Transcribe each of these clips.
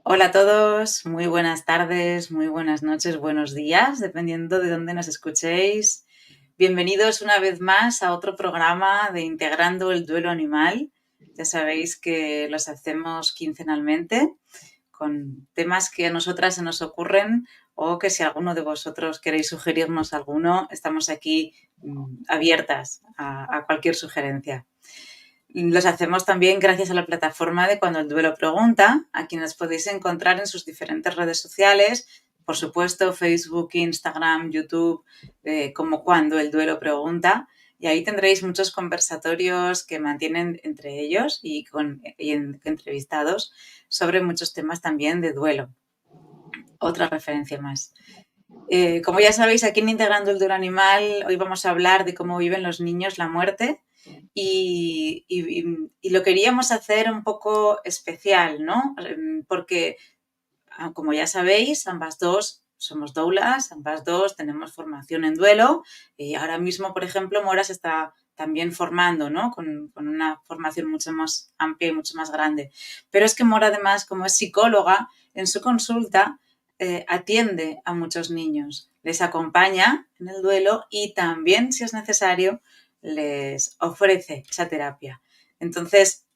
Hola a todos, muy buenas tardes, muy buenas noches, buenos días, dependiendo de dónde nos escuchéis. Bienvenidos una vez más a otro programa de Integrando el Duelo Animal. Ya sabéis que los hacemos quincenalmente con temas que a nosotras se nos ocurren o que si alguno de vosotros queréis sugerirnos alguno, estamos aquí abiertas a cualquier sugerencia. Los hacemos también gracias a la plataforma de Cuando el Duelo Pregunta, a quienes podéis encontrar en sus diferentes redes sociales, por supuesto, Facebook, Instagram, YouTube, como Cuando el Duelo Pregunta. Y ahí tendréis muchos conversatorios que mantienen entre ellos y entrevistados sobre muchos temas también de duelo. Otra referencia más. Como ya sabéis, aquí en Integrando el Duelo Animal, hoy vamos a hablar de cómo viven los niños la muerte y lo queríamos hacer un poco especial, ¿no? Porque, como ya sabéis, ambas dos somos doulas, ambas dos tenemos formación en duelo y ahora mismo, por ejemplo, Mora se está también formando, ¿no? Con una formación mucho más amplia y mucho más grande. Pero es que Mora, además, como es psicóloga, en su consulta atiende a muchos niños, les acompaña en el duelo y también, si es necesario, les ofrece esa terapia. Entonces,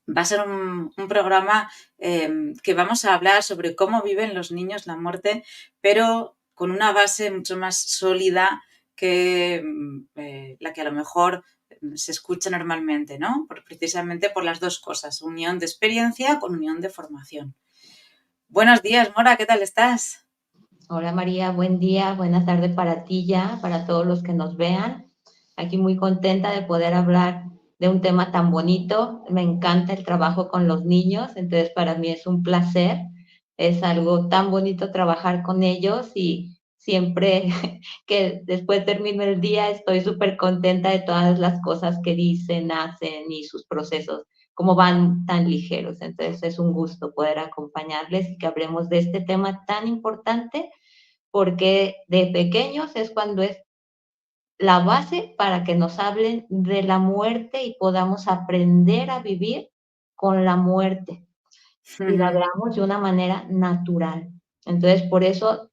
va a ser un programa que vamos a hablar sobre cómo viven los niños la muerte, pero con una base mucho más sólida que la que a lo mejor se escucha normalmente, ¿no? Precisamente por las dos cosas, unión de experiencia con unión de formación. Buenos días, Mora, ¿qué tal estás? Hola María, buen día, buenas tardes para ti ya, para todos los que nos vean. Aquí muy contenta de poder hablar de un tema tan bonito. Me encanta el trabajo con los niños, entonces para mí es un placer. Es algo tan bonito trabajar con ellos y siempre que después termino el día estoy súper contenta de todas las cosas que dicen, hacen y sus procesos, cómo van tan ligeros. Entonces es un gusto poder acompañarles y que hablemos de este tema tan importante porque de pequeños es cuando es la base para que nos hablen de la muerte y podamos aprender a vivir con la muerte y la veamos de una manera natural. Entonces, por eso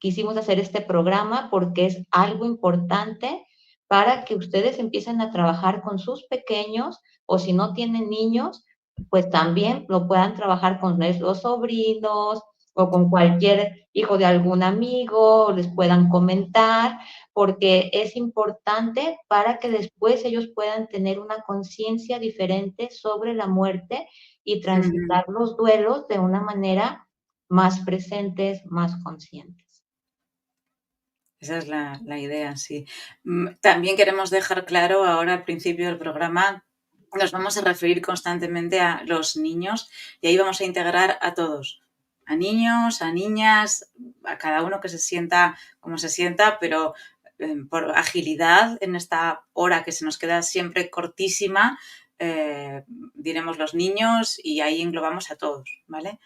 quisimos hacer este programa, porque es algo importante para que ustedes empiecen a trabajar con sus pequeños, o si no tienen niños, pues también lo puedan trabajar con los sobrinos o con cualquier hijo de algún amigo, les puedan comentar, porque es importante para que después ellos puedan tener una conciencia diferente sobre la muerte y transitar los duelos de una manera más presentes, más conscientes. Esa es la idea, sí. También queremos dejar claro ahora al principio del programa, nos vamos a referir constantemente a los niños y ahí vamos a integrar a todos, a niños, a niñas, a cada uno que se sienta como se sienta, pero por agilidad en esta hora que se nos queda siempre cortísima, diremos los niños y ahí englobamos a todos, ¿vale?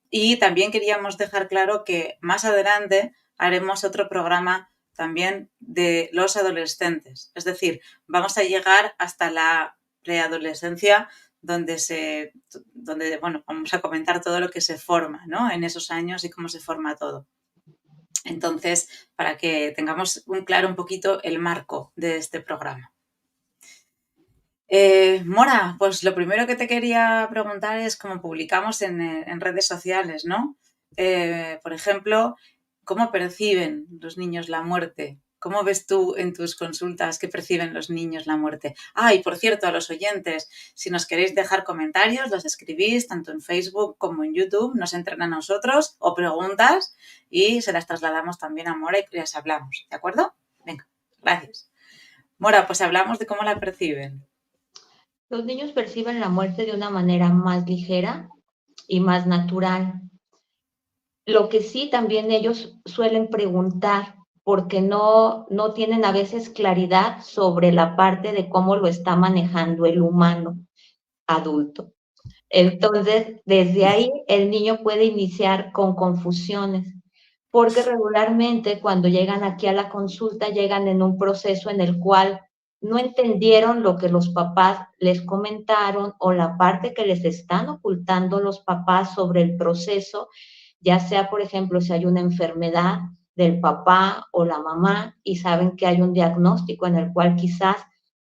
Y también queríamos dejar claro que más adelante haremos otro programa también de los adolescentes. Es decir, vamos a llegar hasta la preadolescencia donde bueno, vamos a comentar todo lo que se forma, ¿no? En esos años y cómo se forma todo. Entonces, para que tengamos claro un poquito el marco de este programa. Mora, pues lo primero que te quería preguntar es cómo publicamos en redes sociales, ¿no? Por ejemplo, ¿cómo perciben los niños la muerte? ¿Cómo ves tú en tus consultas que perciben los niños la muerte? Ah, y por cierto, a los oyentes, si nos queréis dejar comentarios, los escribís tanto en Facebook como en YouTube, nos entran a nosotros o preguntas y se las trasladamos también a Mora y les hablamos, ¿de acuerdo? Venga, gracias. Mora, pues hablamos de cómo la perciben. Los niños perciben la muerte de una manera más ligera y más natural. Lo que sí también ellos suelen preguntar, porque no tienen a veces claridad sobre la parte de cómo lo está manejando el humano adulto. Entonces, desde ahí el niño puede iniciar con confusiones, porque regularmente cuando llegan aquí a la consulta llegan en un proceso en el cual no entendieron lo que los papás les comentaron o la parte que les están ocultando los papás sobre el proceso, ya sea, por ejemplo, si hay una enfermedad del papá o la mamá y saben que hay un diagnóstico en el cual quizás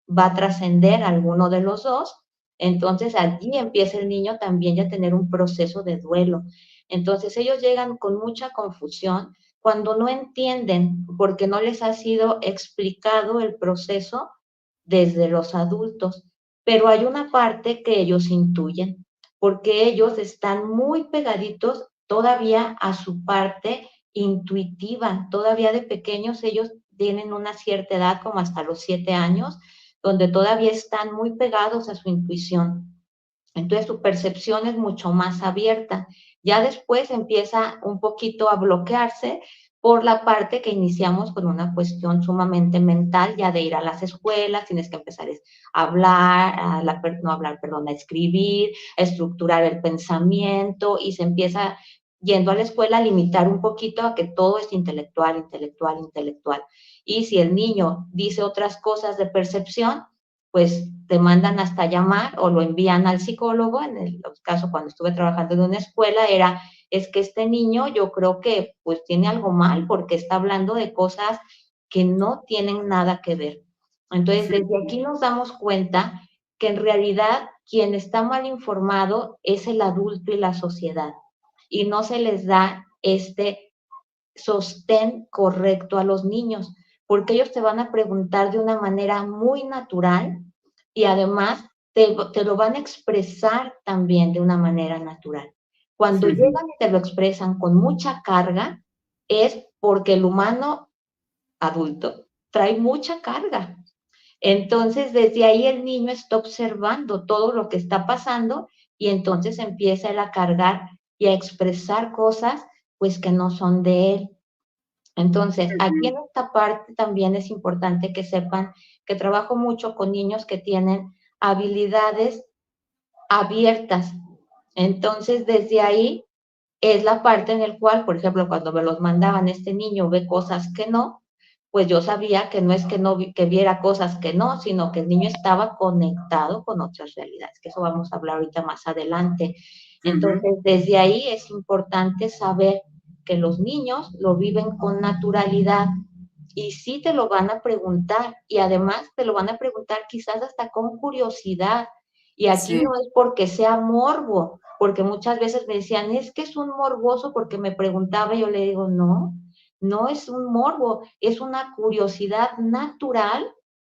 va a trascender a alguno de los dos, entonces allí empieza el niño también ya a tener un proceso de duelo. Entonces ellos llegan con mucha confusión cuando no entienden porque no les ha sido explicado el proceso desde los adultos. Pero hay una parte que ellos intuyen, porque ellos están muy pegaditos todavía a su parte intuitiva. Todavía de pequeños ellos tienen una cierta edad, como hasta los 7 años, donde todavía están muy pegados a su intuición. Entonces su percepción es mucho más abierta. Ya después empieza un poquito a bloquearse por la parte que iniciamos con una cuestión sumamente mental, ya de ir a las escuelas, tienes que empezar a hablar, no hablar, perdón, a escribir, a estructurar el pensamiento y se empieza yendo a la escuela a limitar un poquito a que todo es intelectual, intelectual, intelectual. Y si el niño dice otras cosas de percepción, pues te mandan hasta llamar o lo envían al psicólogo. En el caso cuando estuve trabajando en una escuela era, es que este niño yo creo que pues tiene algo mal porque está hablando de cosas que no tienen nada que ver. Entonces desde aquí nos damos cuenta que en realidad quien está mal informado es el adulto y la sociedad y no se les da este sostén correcto a los niños, porque ellos te van a preguntar de una manera muy natural y además te lo van a expresar también de una manera natural. Cuando llegan y te lo expresan con mucha carga, es porque el humano adulto trae mucha carga. Entonces, desde ahí el niño está observando todo lo que está pasando y entonces empieza él a cargar y a expresar cosas pues que no son de él. Entonces, aquí en esta parte también es importante que sepan que trabajo mucho con niños que tienen habilidades abiertas. Entonces, desde ahí es la parte en la cual, por ejemplo, cuando me los mandaban, este niño ve cosas que no, pues yo sabía que no es que no que viera cosas que no, sino que el niño estaba conectado con otras realidades, que eso vamos a hablar ahorita más adelante. Entonces, desde ahí es importante saber que los niños lo viven con naturalidad y sí te lo van a preguntar y además te lo van a preguntar quizás hasta con curiosidad. Y aquí Sí, no es porque sea morbo, porque muchas veces me decían, es que es un morboso porque me preguntaba y yo le digo, no, no es un morbo, es una curiosidad natural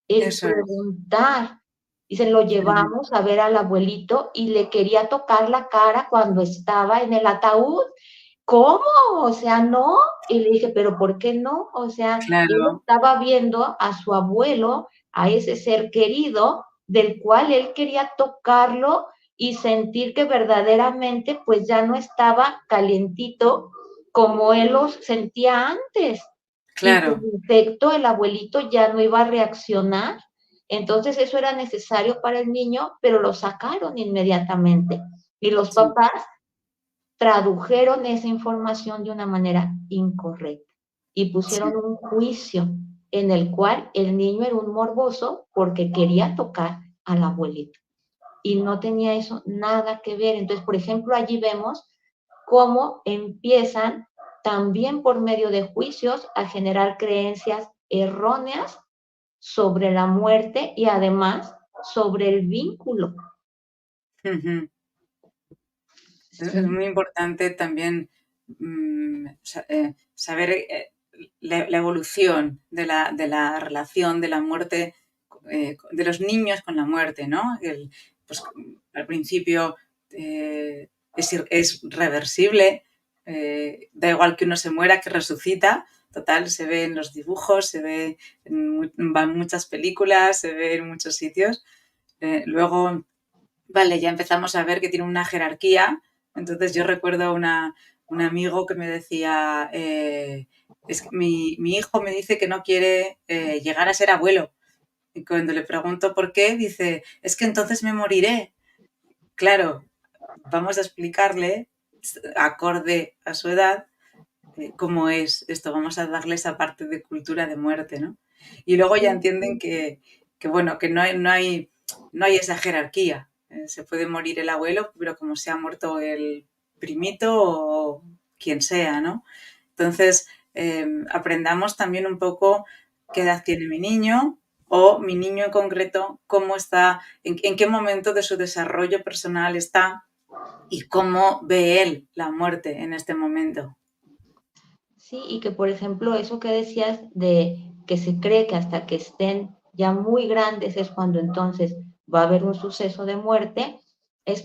el eso es. preguntar. Y se lo llevamos a ver al abuelito y le quería tocar la cara cuando estaba en el ataúd. ¿Cómo? O sea, no. Y le dije, pero ¿por qué no? O sea, él Claro, estaba viendo a su abuelo, a ese ser querido, del cual él quería tocarlo y sentir que verdaderamente pues ya no estaba calientito como él lo sentía antes y que claro. en efecto el abuelito ya no iba a reaccionar. Entonces eso era necesario para el niño, pero lo sacaron inmediatamente. Y los Sí, papás tradujeron esa información de una manera incorrecta y pusieron sí, un juicio en el cual el niño era un morboso porque quería tocar al abuelito y no tenía eso nada que ver. Entonces, por ejemplo, allí vemos cómo empiezan también por medio de juicios a generar creencias erróneas sobre la muerte y además sobre el vínculo. ujú. Es Sí, muy importante también saber la evolución de la relación de la muerte, de los niños con la muerte, ¿no? Pues, al principio es reversible, da igual que uno se muera, que resucita. Total, se ve en los dibujos, se ve va en muchas películas, se ve en muchos sitios. Luego, vale, ya empezamos a ver que tiene una jerarquía. Entonces yo recuerdo un amigo que me decía, es que mi hijo me dice que no quiere llegar a ser abuelo. Y cuando le pregunto por qué, dice, es que entonces me moriré. Claro, vamos a explicarle, acorde a su edad, cómo es esto. Vamos a darle esa parte de cultura de muerte, ¿no? Y luego ya entienden que bueno, que no hay esa jerarquía. Se puede morir el abuelo, pero como se ha muerto el primito o quien sea, ¿no? Entonces, aprendamos también un poco qué edad tiene mi niño o mi niño en concreto, cómo está, en qué momento de su desarrollo personal está y cómo ve él la muerte en este momento. Sí, y que por ejemplo, eso que decías de que se cree que hasta que estén ya muy grandes es cuando entonces va a haber un suceso de muerte,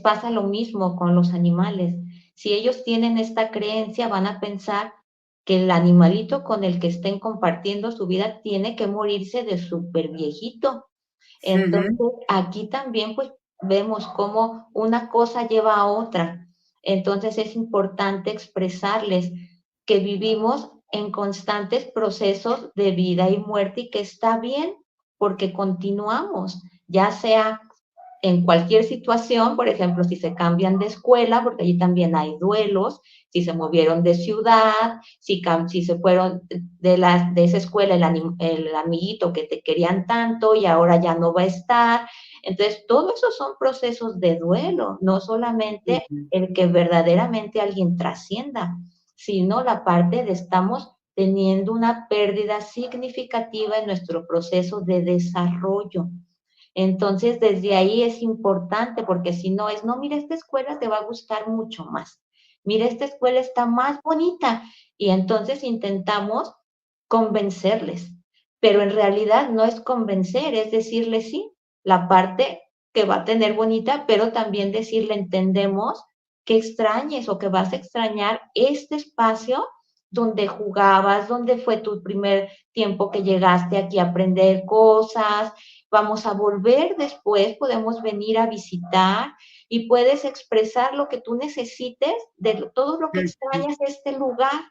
pasa lo mismo con los animales. Si ellos tienen esta creencia, van a pensar que el animalito con el que estén compartiendo su vida tiene que morirse de súper viejito. Ujú, Entonces, aquí también pues vemos cómo una cosa lleva a otra. Entonces es importante expresarles que vivimos en constantes procesos de vida y muerte y que está bien porque continuamos, ya sea en cualquier situación, por ejemplo, si se cambian de escuela, porque allí también hay duelos, si se movieron de ciudad, si se fueron de esa escuela el amiguito que te querían tanto y ahora ya no va a estar. Entonces, todo eso son procesos de duelo, no solamente ujú, el que verdaderamente alguien trascienda, sino la parte de estamos teniendo una pérdida significativa en nuestro proceso de desarrollo. Entonces, desde ahí es importante, porque si no es, no, mira, esta escuela te va a gustar mucho más. Mira, esta escuela está más bonita. Y entonces intentamos convencerles, pero en realidad no es convencer, es decirle sí, la parte que va a tener bonita, pero también decirle entendemos que extrañes o que vas a extrañar este espacio donde jugabas, donde fue tu primer tiempo que llegaste aquí a aprender cosas, vamos a volver después, podemos venir a visitar y puedes expresar lo que tú necesites de todo lo que ujú. extrañas de este lugar.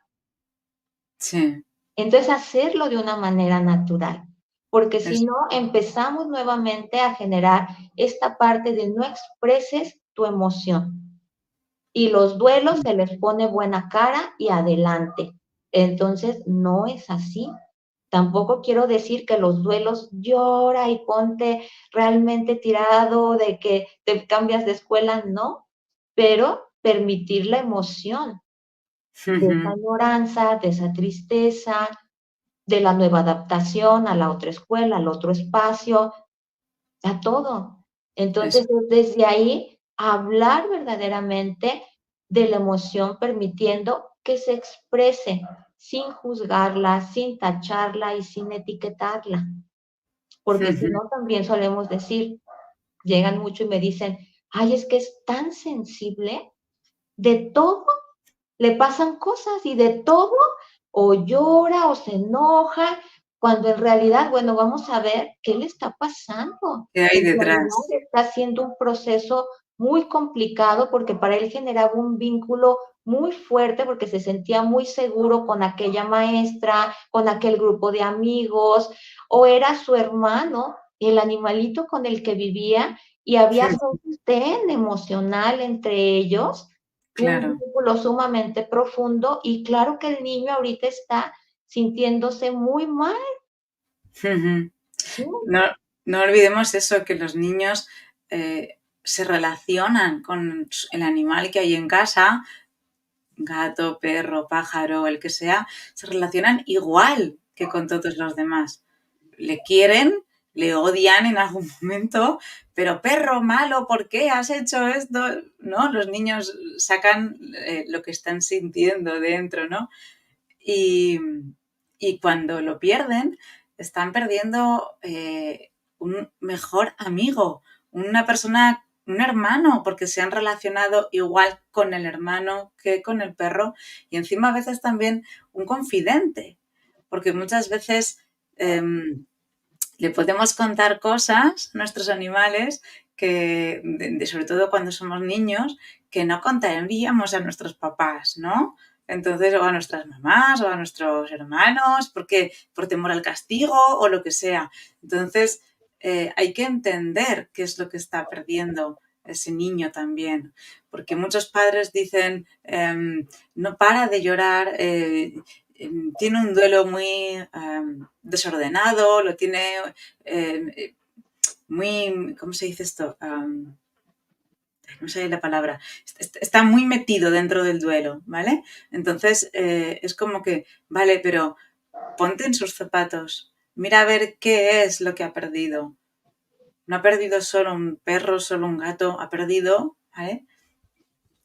Sí, Entonces, hacerlo de una manera natural, porque si es, no, empezamos nuevamente a generar esta parte de no expreses tu emoción. Y los duelos se les pone buena cara y adelante. Entonces, no es así. Tampoco quiero decir que los duelos llora y ponte realmente tirado de que te cambias de escuela, no, pero permitir la emoción de esa ujú, añoranza, de esa tristeza, de la nueva adaptación a la otra escuela, al otro espacio, a todo. eso. Entonces, desde ahí, hablar verdaderamente de la emoción, permitiendo que se exprese sin juzgarla, sin tacharla y sin etiquetarla. Porque si Ujú. no, también solemos decir, llegan mucho y me dicen, ay, es que es tan sensible, de todo le pasan cosas y de todo, o llora o se enoja, cuando en realidad, bueno, vamos a ver qué le está pasando. ¿Qué hay En realidad detrás? está haciendo un proceso muy complicado porque para él generaba un vínculo muy fuerte porque se sentía muy seguro con aquella maestra, con aquel grupo de amigos, o era su hermano, el animalito con el que vivía, y había sostén emocional entre ellos, un Claro. vínculo sumamente profundo y claro que el niño ahorita está sintiéndose muy mal, Ujú. ¿sí? No, no olvidemos eso, que los niños se relacionan con el animal que hay en casa, gato, perro, pájaro, el que sea, se relacionan igual que con todos los demás. Le quieren, le odian en algún momento, pero perro malo, ¿por qué has hecho esto? ¿No? Los niños sacan lo que están sintiendo dentro, ¿no? Y, y cuando lo pierden, están perdiendo un mejor amigo, una persona, un hermano, porque se han relacionado igual con el hermano que con el perro y encima a veces también un confidente, porque muchas veces le podemos contar cosas a nuestros animales que, sobre todo cuando somos niños, que no contaríamos a nuestros papás, ¿no? Entonces, o a nuestras mamás, o a nuestros hermanos, porque por temor al castigo o lo que sea. Entonces, hay que entender qué es lo que está perdiendo ese niño también, porque muchos padres dicen, no para de llorar, tiene un duelo muy desordenado, lo tiene, muy, ¿cómo se dice esto? No sé la palabra, está muy metido dentro del duelo, ¿vale? Entonces es como que, vale, pero ponte en sus zapatos, mira a ver qué es lo que ha perdido. No ha perdido solo un perro, solo un gato, ha perdido, ¿vale?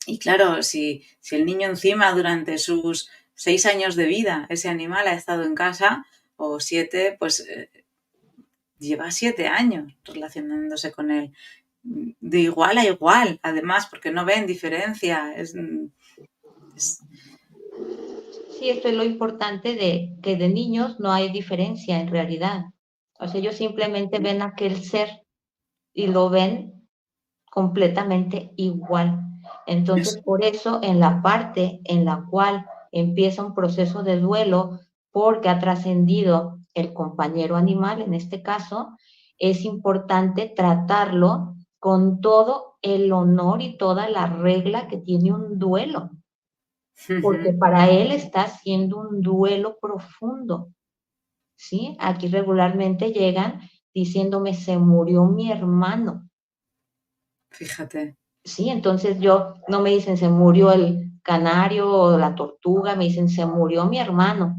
Y claro, si el niño encima durante sus 6 años de vida, ese animal ha estado en casa, o 7, pues lleva 7 años relacionándose con él. De igual a igual, además, porque no ven diferencia. Es- Sí, esto es lo importante de que de niños no hay diferencia en realidad. O sea, ellos simplemente ven aquel ser y lo ven completamente igual. Entonces, es- por eso, en la parte en la cual empieza un proceso de duelo, porque ha trascendido el compañero animal, en este caso, es importante tratarlo con todo el honor y toda la regla que tiene un duelo, porque para él está haciendo un duelo profundo, ¿sí? Aquí regularmente llegan diciéndome, se murió mi hermano. Fíjate. Sí, entonces yo, no me dicen se murió el canario o la tortuga, me dicen se murió mi hermano.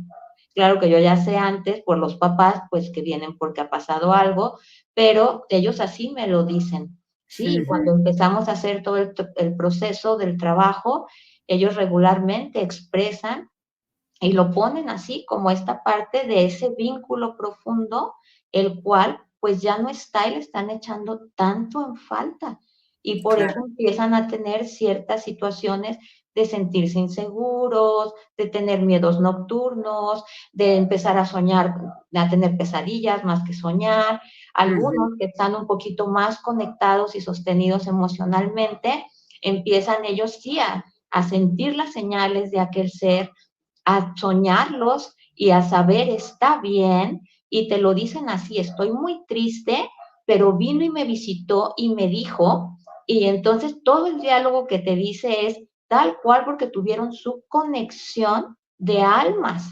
Claro que yo ya sé antes por los papás, pues que vienen porque ha pasado algo, pero ellos así me lo dicen. Sí, cuando empezamos a hacer todo el proceso del trabajo, ellos regularmente expresan y lo ponen así como esta parte de ese vínculo profundo, el cual pues ya no está y le están echando tanto en falta. Y por eso Claro. empiezan a tener ciertas situaciones de sentirse inseguros, de tener miedos nocturnos, de empezar a soñar, a tener pesadillas más que soñar. Algunos que están un poquito más conectados y sostenidos emocionalmente, empiezan ellos sí a sentir las señales de aquel ser, a soñarlos y a saber está bien, y te lo dicen así, estoy muy triste, pero vino y me visitó y me dijo, y entonces todo el diálogo que te dice es tal cual porque tuvieron su conexión de almas.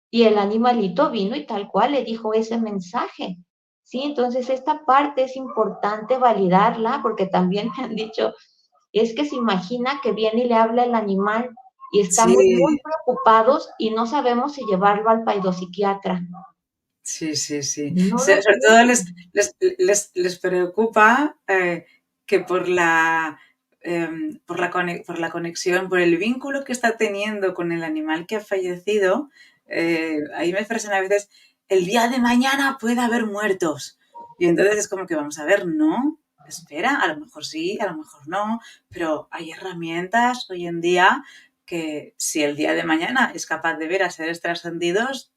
Y el animalito vino y tal cual le dijo ese mensaje. Sí, entonces esta parte es importante validarla porque también me han dicho, es que se imagina que viene y le habla el animal y estamos muy Sí, preocupados y no sabemos si llevarlo al paidopsiquiatra. sí, sí, sí. No lo Sobre todo tienen. les preocupa que por la conexión, por el vínculo que está teniendo con el animal que ha fallecido, ahí me expresan a veces, el día de mañana puede haber muertos. Y entonces es como que vamos a ver, no, espera, a lo mejor sí, a lo mejor no, pero hay herramientas hoy en día que si el día de mañana es capaz de ver a seres trascendidos,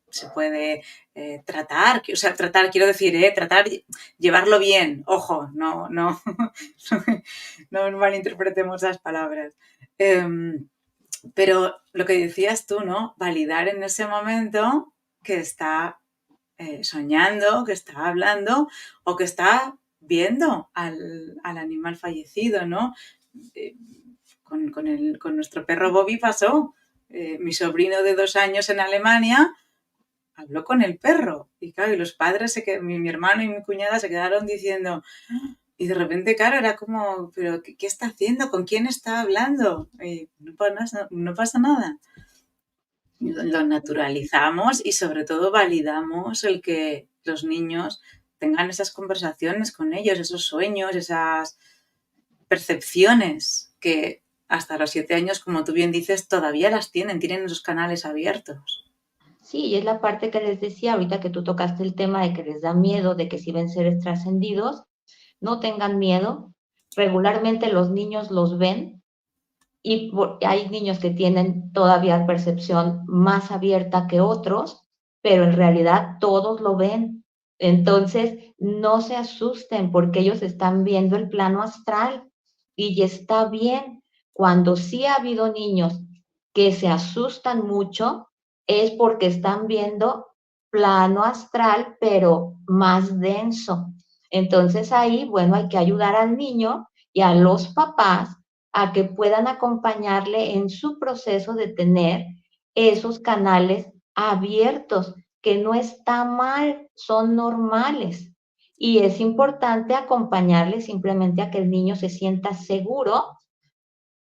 se puede tratar, o sea, tratar, quiero decir, tratar, llevarlo bien, ojo, no malinterpretemos las palabras. Pero lo que decías tú, ¿no? Validar en ese momento que está soñando, que está hablando o que está viendo al animal fallecido, ¿no? Eh, con nuestro perro Bobby pasó. Mi sobrino de 2 años en Alemania habló con el perro. Y claro, y los padres, mi hermano y mi cuñada se quedaron diciendo, y de repente, claro, era como, pero ¿qué está haciendo? ¿Con quién está hablando? Y no pasa nada. Lo naturalizamos y sobre todo validamos el que los niños tengan esas conversaciones con ellos, esos sueños, esas percepciones que hasta los 7 años, como tú bien dices, todavía las tienen esos canales abiertos. Sí, y es la parte que les decía ahorita que tú tocaste el tema de que les da miedo, de que si ven seres trascendidos, no tengan miedo. Regularmente los niños los ven y hay niños que tienen todavía percepción más abierta que otros, pero en realidad todos lo ven. Entonces, no se asusten porque ellos están viendo el plano astral y está bien. Cuando sí ha habido niños que se asustan mucho, es porque están viendo plano astral, pero más denso. Entonces ahí, bueno, hay que ayudar al niño y a los papás a que puedan acompañarle en su proceso de tener esos canales abiertos, que no está mal, son normales. y es importante acompañarle simplemente a que el niño se sienta seguro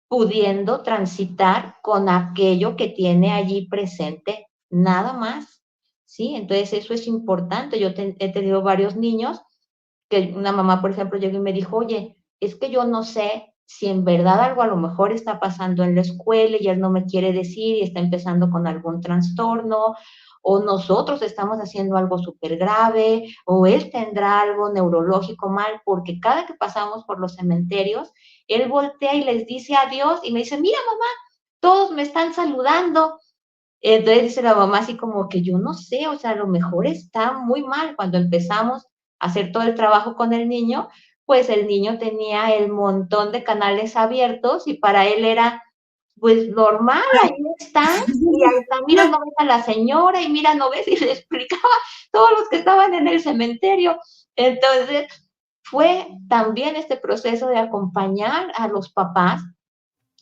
pudiendo transitar con aquello que tiene allí presente, nada más, ¿sí? Entonces eso es importante. He tenido varios niños que una mamá, por ejemplo, llegó y me dijo, oye, es que yo no sé si en verdad algo a lo mejor está pasando en la escuela y él no me quiere decir y está empezando con algún trastorno, o nosotros estamos haciendo algo súper grave, o él tendrá algo neurológico mal, porque cada que pasamos por los cementerios, él voltea y les dice adiós y me dice, mira mamá, todos me están saludando. Entonces dice la mamá así como que yo no sé, o sea, a lo mejor está muy mal. Cuando empezamos a hacer todo el trabajo con el niño, pues el niño tenía el montón de canales abiertos y para él era pues normal, ahí están, y ahí está, mira, no ves a la señora, y mira, no ves, y le explicaba todos los que estaban en el cementerio. Entonces, fue también este proceso de acompañar a los papás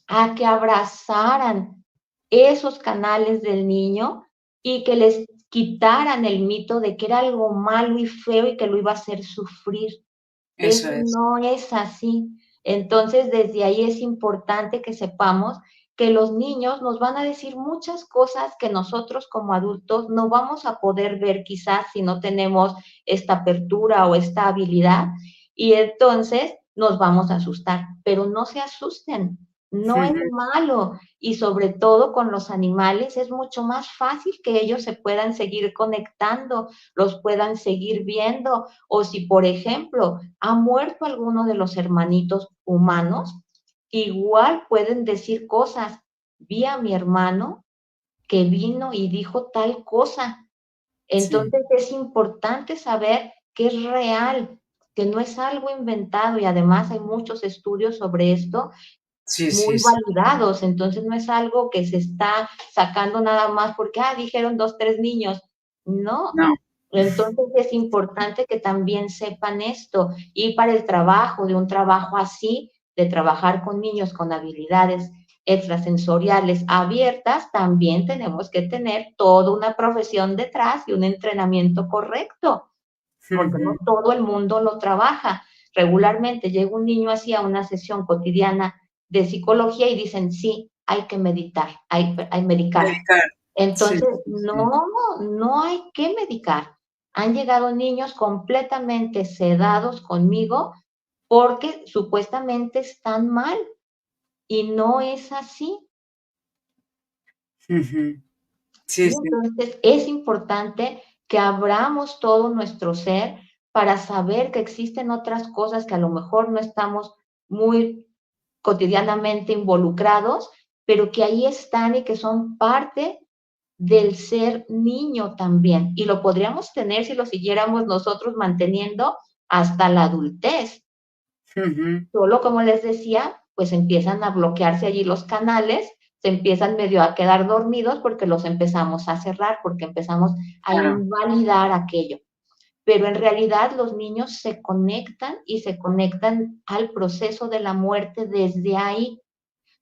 a que abrazaran esos canales del niño y que les quitaran el mito de que era algo malo y feo y que lo iba a hacer sufrir. Eso Eso es. no es así. Entonces, desde ahí es importante que sepamos que los niños nos van a decir muchas cosas que nosotros como adultos no vamos a poder ver quizás si no tenemos esta apertura o esta habilidad y entonces nos vamos a asustar, pero no se asusten, no es malo y sobre todo con los animales es mucho más fácil que ellos se puedan seguir conectando, los puedan seguir viendo o si por ejemplo ha muerto alguno de los hermanitos humanos, igual pueden decir cosas. Vi a mi hermano que vino y dijo tal cosa. Sí, Entonces es importante saber que es real, que no es algo inventado y además hay muchos estudios sobre esto sí, muy sí, sí. validados, entonces no es algo que se está sacando nada más porque, dijeron 2, 3 niños. No. No. Entonces es importante que también sepan esto y para el trabajo, de un trabajo así, de trabajar con niños con habilidades extrasensoriales abiertas, también tenemos que tener toda una profesión detrás y un entrenamiento correcto, porque no todo el mundo lo trabaja. Regularmente llega un niño así a una sesión cotidiana de psicología y dicen, sí, hay que meditar, hay medicar. Medicar. Sí, Entonces, sí, sí. no hay que medicar. Han llegado niños completamente sedados conmigo porque supuestamente están mal y no es así. Sí, ¿Sí? sí. Entonces, es importante que abramos todo nuestro ser para saber que existen otras cosas que a lo mejor no estamos muy cotidianamente involucrados, pero que ahí están y que son parte del ser niño también. Y lo podríamos tener si lo siguiéramos nosotros manteniendo hasta la adultez. Solo como les decía, pues empiezan a bloquearse allí los canales, se empiezan medio a quedar dormidos porque los empezamos a cerrar, porque empezamos a Claro. invalidar aquello. Pero en realidad los niños se conectan y se conectan al proceso de la muerte desde ahí,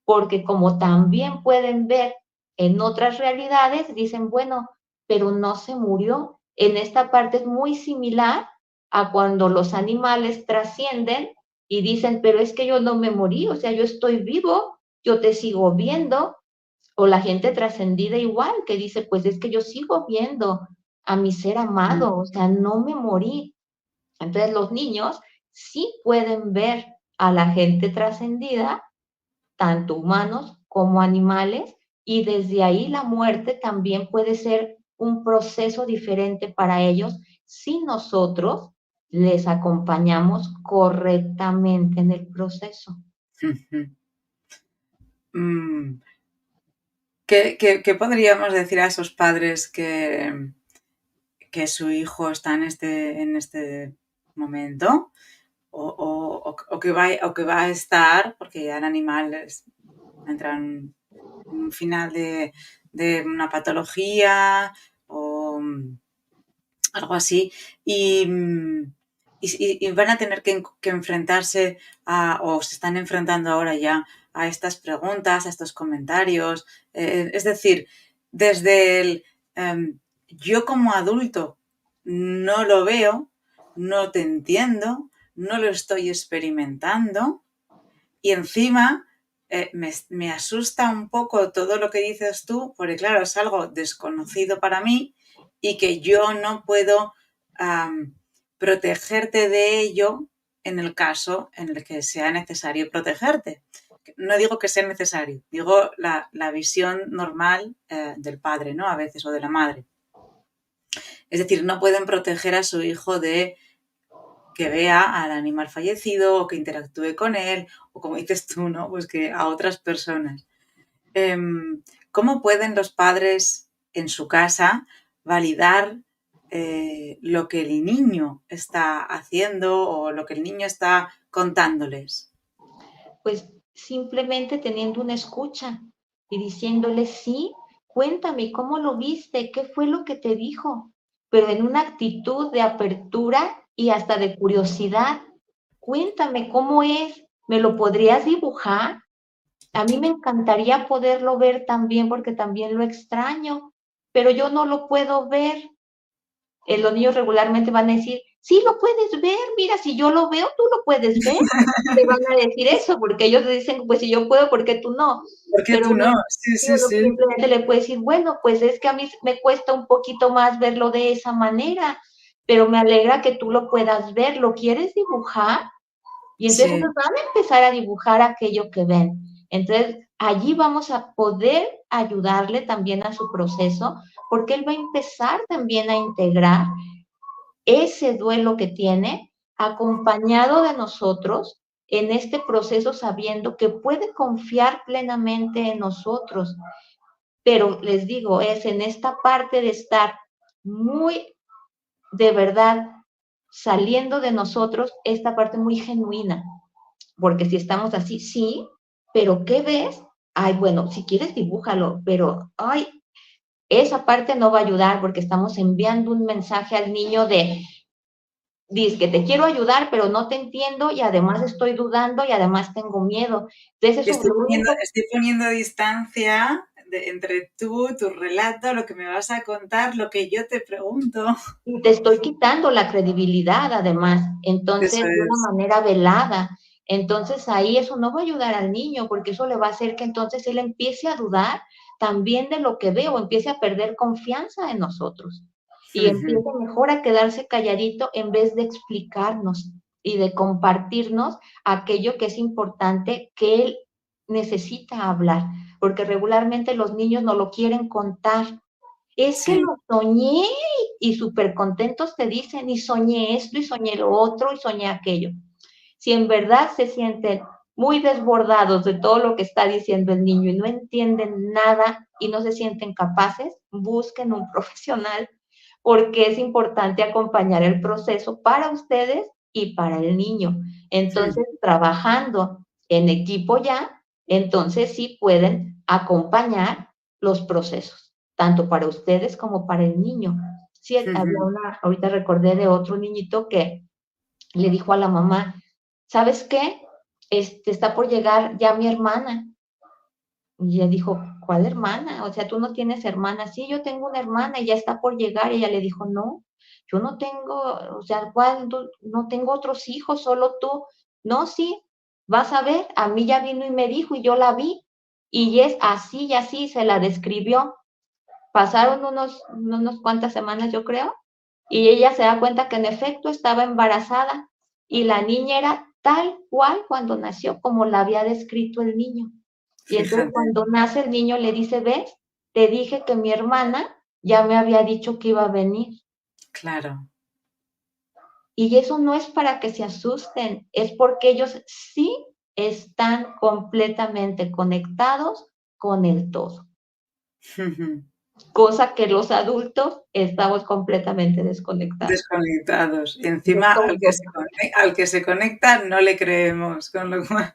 porque como también pueden ver en otras realidades, dicen, bueno, pero no se murió. En esta parte es muy similar a cuando los animales trascienden y dicen, pero es que yo no me morí, o sea, yo estoy vivo, yo te sigo viendo, o la gente trascendida igual, que dice, pues es que yo sigo viendo a mi ser amado, o sea, no me morí. Entonces los niños sí pueden ver a la gente trascendida tanto humanos como animales, y desde ahí la muerte también puede ser un proceso diferente para ellos si nosotros les acompañamos correctamente en el proceso. Mm, ¿qué podríamos decir a esos padres que su hijo está en este momento? O que va a estar, porque ya el animal entra en un final de una patología o algo así, y, y van a tener que enfrentarse o se están enfrentando ahora ya a estas preguntas, a estos comentarios. Es decir, desde el yo como adulto no lo veo, no te entiendo, no lo estoy experimentando y encima me asusta un poco todo lo que dices tú, porque claro, es algo desconocido para mí y que yo no puedo protegerte de ello en el caso en el que sea necesario protegerte. No digo que sea necesario, digo la visión normal del padre, ¿no? A veces, o de la madre. Es decir, no pueden proteger a su hijo de que vea al animal fallecido o que interactúe con él, o como dices tú, ¿no? Pues que a otras personas. ¿Cómo pueden los padres en su casa validar lo que el niño está haciendo o lo que el niño está contándoles? Pues simplemente teniendo una escucha y diciéndole, sí, cuéntame, ¿cómo lo viste? ¿Qué fue lo que te dijo? Pero en una actitud de apertura y hasta de curiosidad. Cuéntame, ¿cómo es? ¿Me lo podrías dibujar? A mí me encantaría poderlo ver también porque también lo extraño, pero yo no lo puedo ver. Los niños regularmente van a decir, sí, lo puedes ver, mira, si yo lo veo, tú lo puedes ver. Te van a decir eso, porque ellos dicen, pues si yo puedo, ¿por qué tú no? ¿Por qué Pero tú no? Sí, sí, uno sí. simplemente le puede decir, bueno, pues es que a mí me cuesta un poquito más verlo de esa manera, pero me alegra que tú lo puedas ver, ¿lo quieres dibujar? Y entonces Sí. ellos van a empezar a dibujar aquello que ven. Entonces, allí vamos a poder ayudarle también a su proceso, porque él va a empezar también a integrar ese duelo que tiene, acompañado de nosotros en este proceso, sabiendo que puede confiar plenamente en nosotros. Pero les digo, es en esta parte de estar muy, de verdad, saliendo de nosotros, esta parte muy genuina. Porque si estamos así, sí, pero ¿qué ves? Ay, bueno, si quieres dibújalo, pero, ay, esa parte no va a ayudar porque estamos enviando un mensaje al niño de, dice que te quiero ayudar, pero no te entiendo y además estoy dudando y además tengo miedo. Entonces eso Estoy lo único. poniendo distancia entre tú, tu relato, lo que me vas a contar, lo que yo te pregunto. Y te estoy quitando la credibilidad además, Eso entonces de una es. manera velada. Entonces ahí eso no va a ayudar al niño porque eso le va a hacer que entonces él empiece a dudar también de lo que ve o empiece a perder confianza en nosotros y empiece mejor a quedarse calladito en vez de explicarnos y de compartirnos aquello que es importante que él necesita hablar, porque regularmente los niños no lo quieren contar. Es que Sí. lo soñé y súper contentos te dicen, y soñé esto, y soñé lo otro, y soñé aquello. Si en verdad se sienten muy desbordados de todo lo que está diciendo el niño y no entienden nada y no se sienten capaces, busquen un profesional porque es importante acompañar el proceso para ustedes y para el niño. Entonces, trabajando en equipo ya, entonces sí pueden acompañar los procesos, tanto para ustedes como para el niño. Sí, había ahorita recordé de otro niñito que le dijo a la mamá, ¿sabes qué? Está por llegar ya mi hermana. Y ella dijo, ¿cuál hermana? O sea, tú no tienes hermana. Sí, yo tengo una hermana y ya está por llegar. Y ella le dijo, no, yo no tengo, o sea, ¿cuál? No tengo otros hijos, solo tú. No, sí, vas a ver, a mí ya vino y me dijo y yo la vi. Y es así y así, se la describió. Pasaron unos cuantas semanas, yo creo, y ella se da cuenta que en efecto estaba embarazada y la niña era tal cual cuando nació, como la había descrito el niño. Y entonces Fíjate, cuando nace el niño le dice, ves, te dije que mi hermana ya me había dicho que iba a venir. claro. Y eso no es para que se asusten, es porque ellos sí están completamente conectados con el todo, cosa que los adultos estamos completamente desconectados Desconectados. Y de encima todo. al que se conecta no le creemos, con lo cual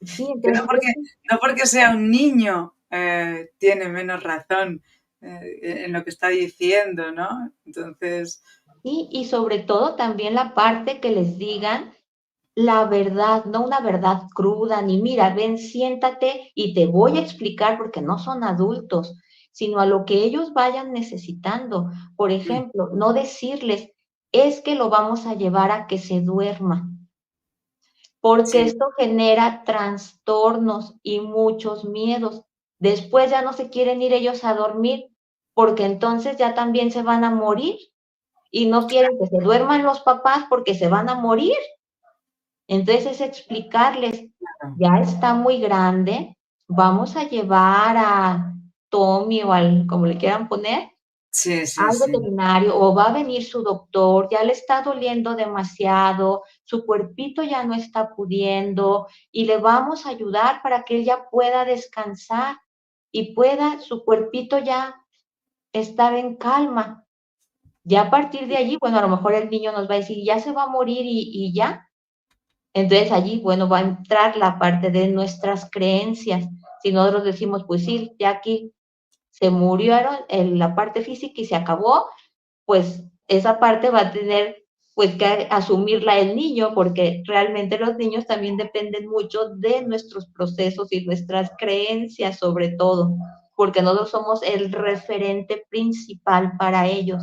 Sí, que entonces no porque sea un niño tiene menos razón en lo que está diciendo, ¿no? Entonces, y sobre todo también la parte que les digan la verdad, no una verdad cruda, ni mira, ven, siéntate y te voy a explicar porque no son adultos, sino a lo que ellos vayan necesitando. Por ejemplo, no decirles, es que lo vamos a llevar a que se duerma, porque sí, esto genera trastornos y muchos miedos. Después ya no se quieren ir ellos a dormir, porque entonces ya también se van a morir y no quieren que se duerman los papás porque se van a morir. Entonces es explicarles, claro. ya está muy grande, vamos a llevar a Tommy o al, como le quieran poner, Sí, sí, al sí. veterinario o va a venir su doctor, ya le está doliendo demasiado, su cuerpito ya no está pudiendo y le vamos a ayudar para que él ya pueda descansar y pueda su cuerpito ya estar en calma. Ya a partir de allí, bueno, a lo mejor el niño nos va a decir, ya se va a morir y ya. Entonces allí, bueno, va a entrar la parte de nuestras creencias. Si nosotros decimos, pues sí, ya aquí se murieron en la parte física y se acabó, pues esa parte va a tener pues que asumirla el niño, porque realmente los niños también dependen mucho de nuestros procesos y nuestras creencias sobre todo, porque nosotros somos el referente principal para ellos.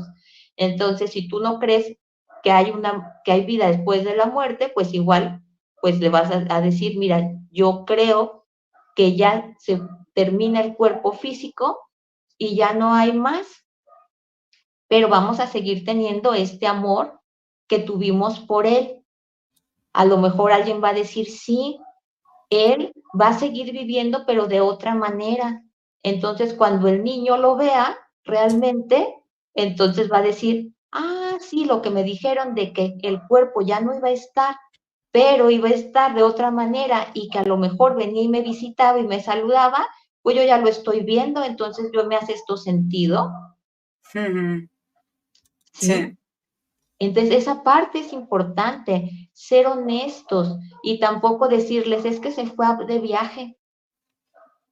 Entonces, si tú no crees que hay vida después de la muerte, pues igual, pues le vas a decir, mira, yo creo que ya se termina el cuerpo físico y ya no hay más, pero vamos a seguir teniendo este amor que tuvimos por él. A lo mejor alguien va a decir, sí, él va a seguir viviendo, pero de otra manera. Entonces, cuando el niño lo vea realmente, entonces va a decir, ah, sí, lo que me dijeron de que el cuerpo ya no iba a estar, pero iba a estar de otra manera y que a lo mejor venía y me visitaba y me saludaba, pues yo ya lo estoy viendo, entonces yo me hace esto sentido, Ujú. ¿sí? Sí, Entonces, esa parte es importante, ser honestos y tampoco decirles es que se fue de viaje,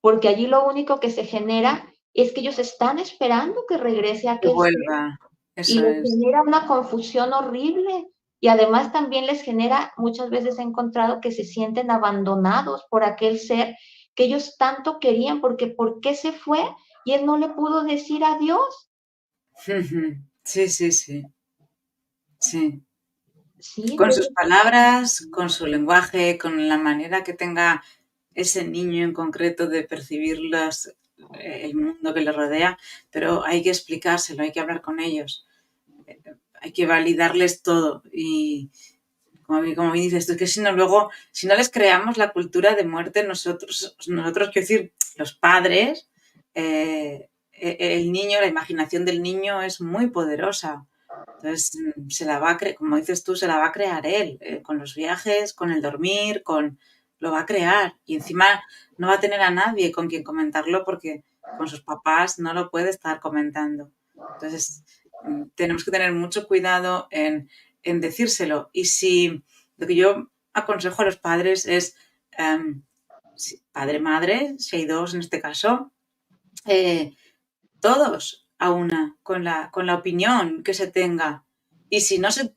porque allí lo único que se genera es que ellos están esperando que regrese que aquel ser vuelva. y Eso les es. genera una confusión horrible. Y además también les genera, muchas veces he encontrado que se sienten abandonados por aquel ser que ellos tanto querían, porque ¿por qué se fue? Y él no le pudo decir adiós. Ujú. Sí, sí, sí. Sí. Sí, Con sus entonces, palabras, con su lenguaje, con la manera que tenga ese niño en concreto de percibir el mundo que le rodea, pero hay que explicárselo, hay que hablar con ellos, hay que validarles todo. Y como bien dices tú, es que si no, luego, si no les creamos la cultura de muerte, nosotros quiero decir, los padres, el niño, la imaginación del niño es muy poderosa. Entonces, como dices tú, se la va a crear él, con los viajes, con el dormir, lo va a crear. Y encima no va a tener a nadie con quien comentarlo porque con sus papás no lo puede estar comentando. Entonces, tenemos que tener mucho cuidado en decírselo. Y si lo que yo aconsejo a los padres es, padre-madre, si hay dos en este caso, eh, todos a una, con la opinión que se tenga. Y si no se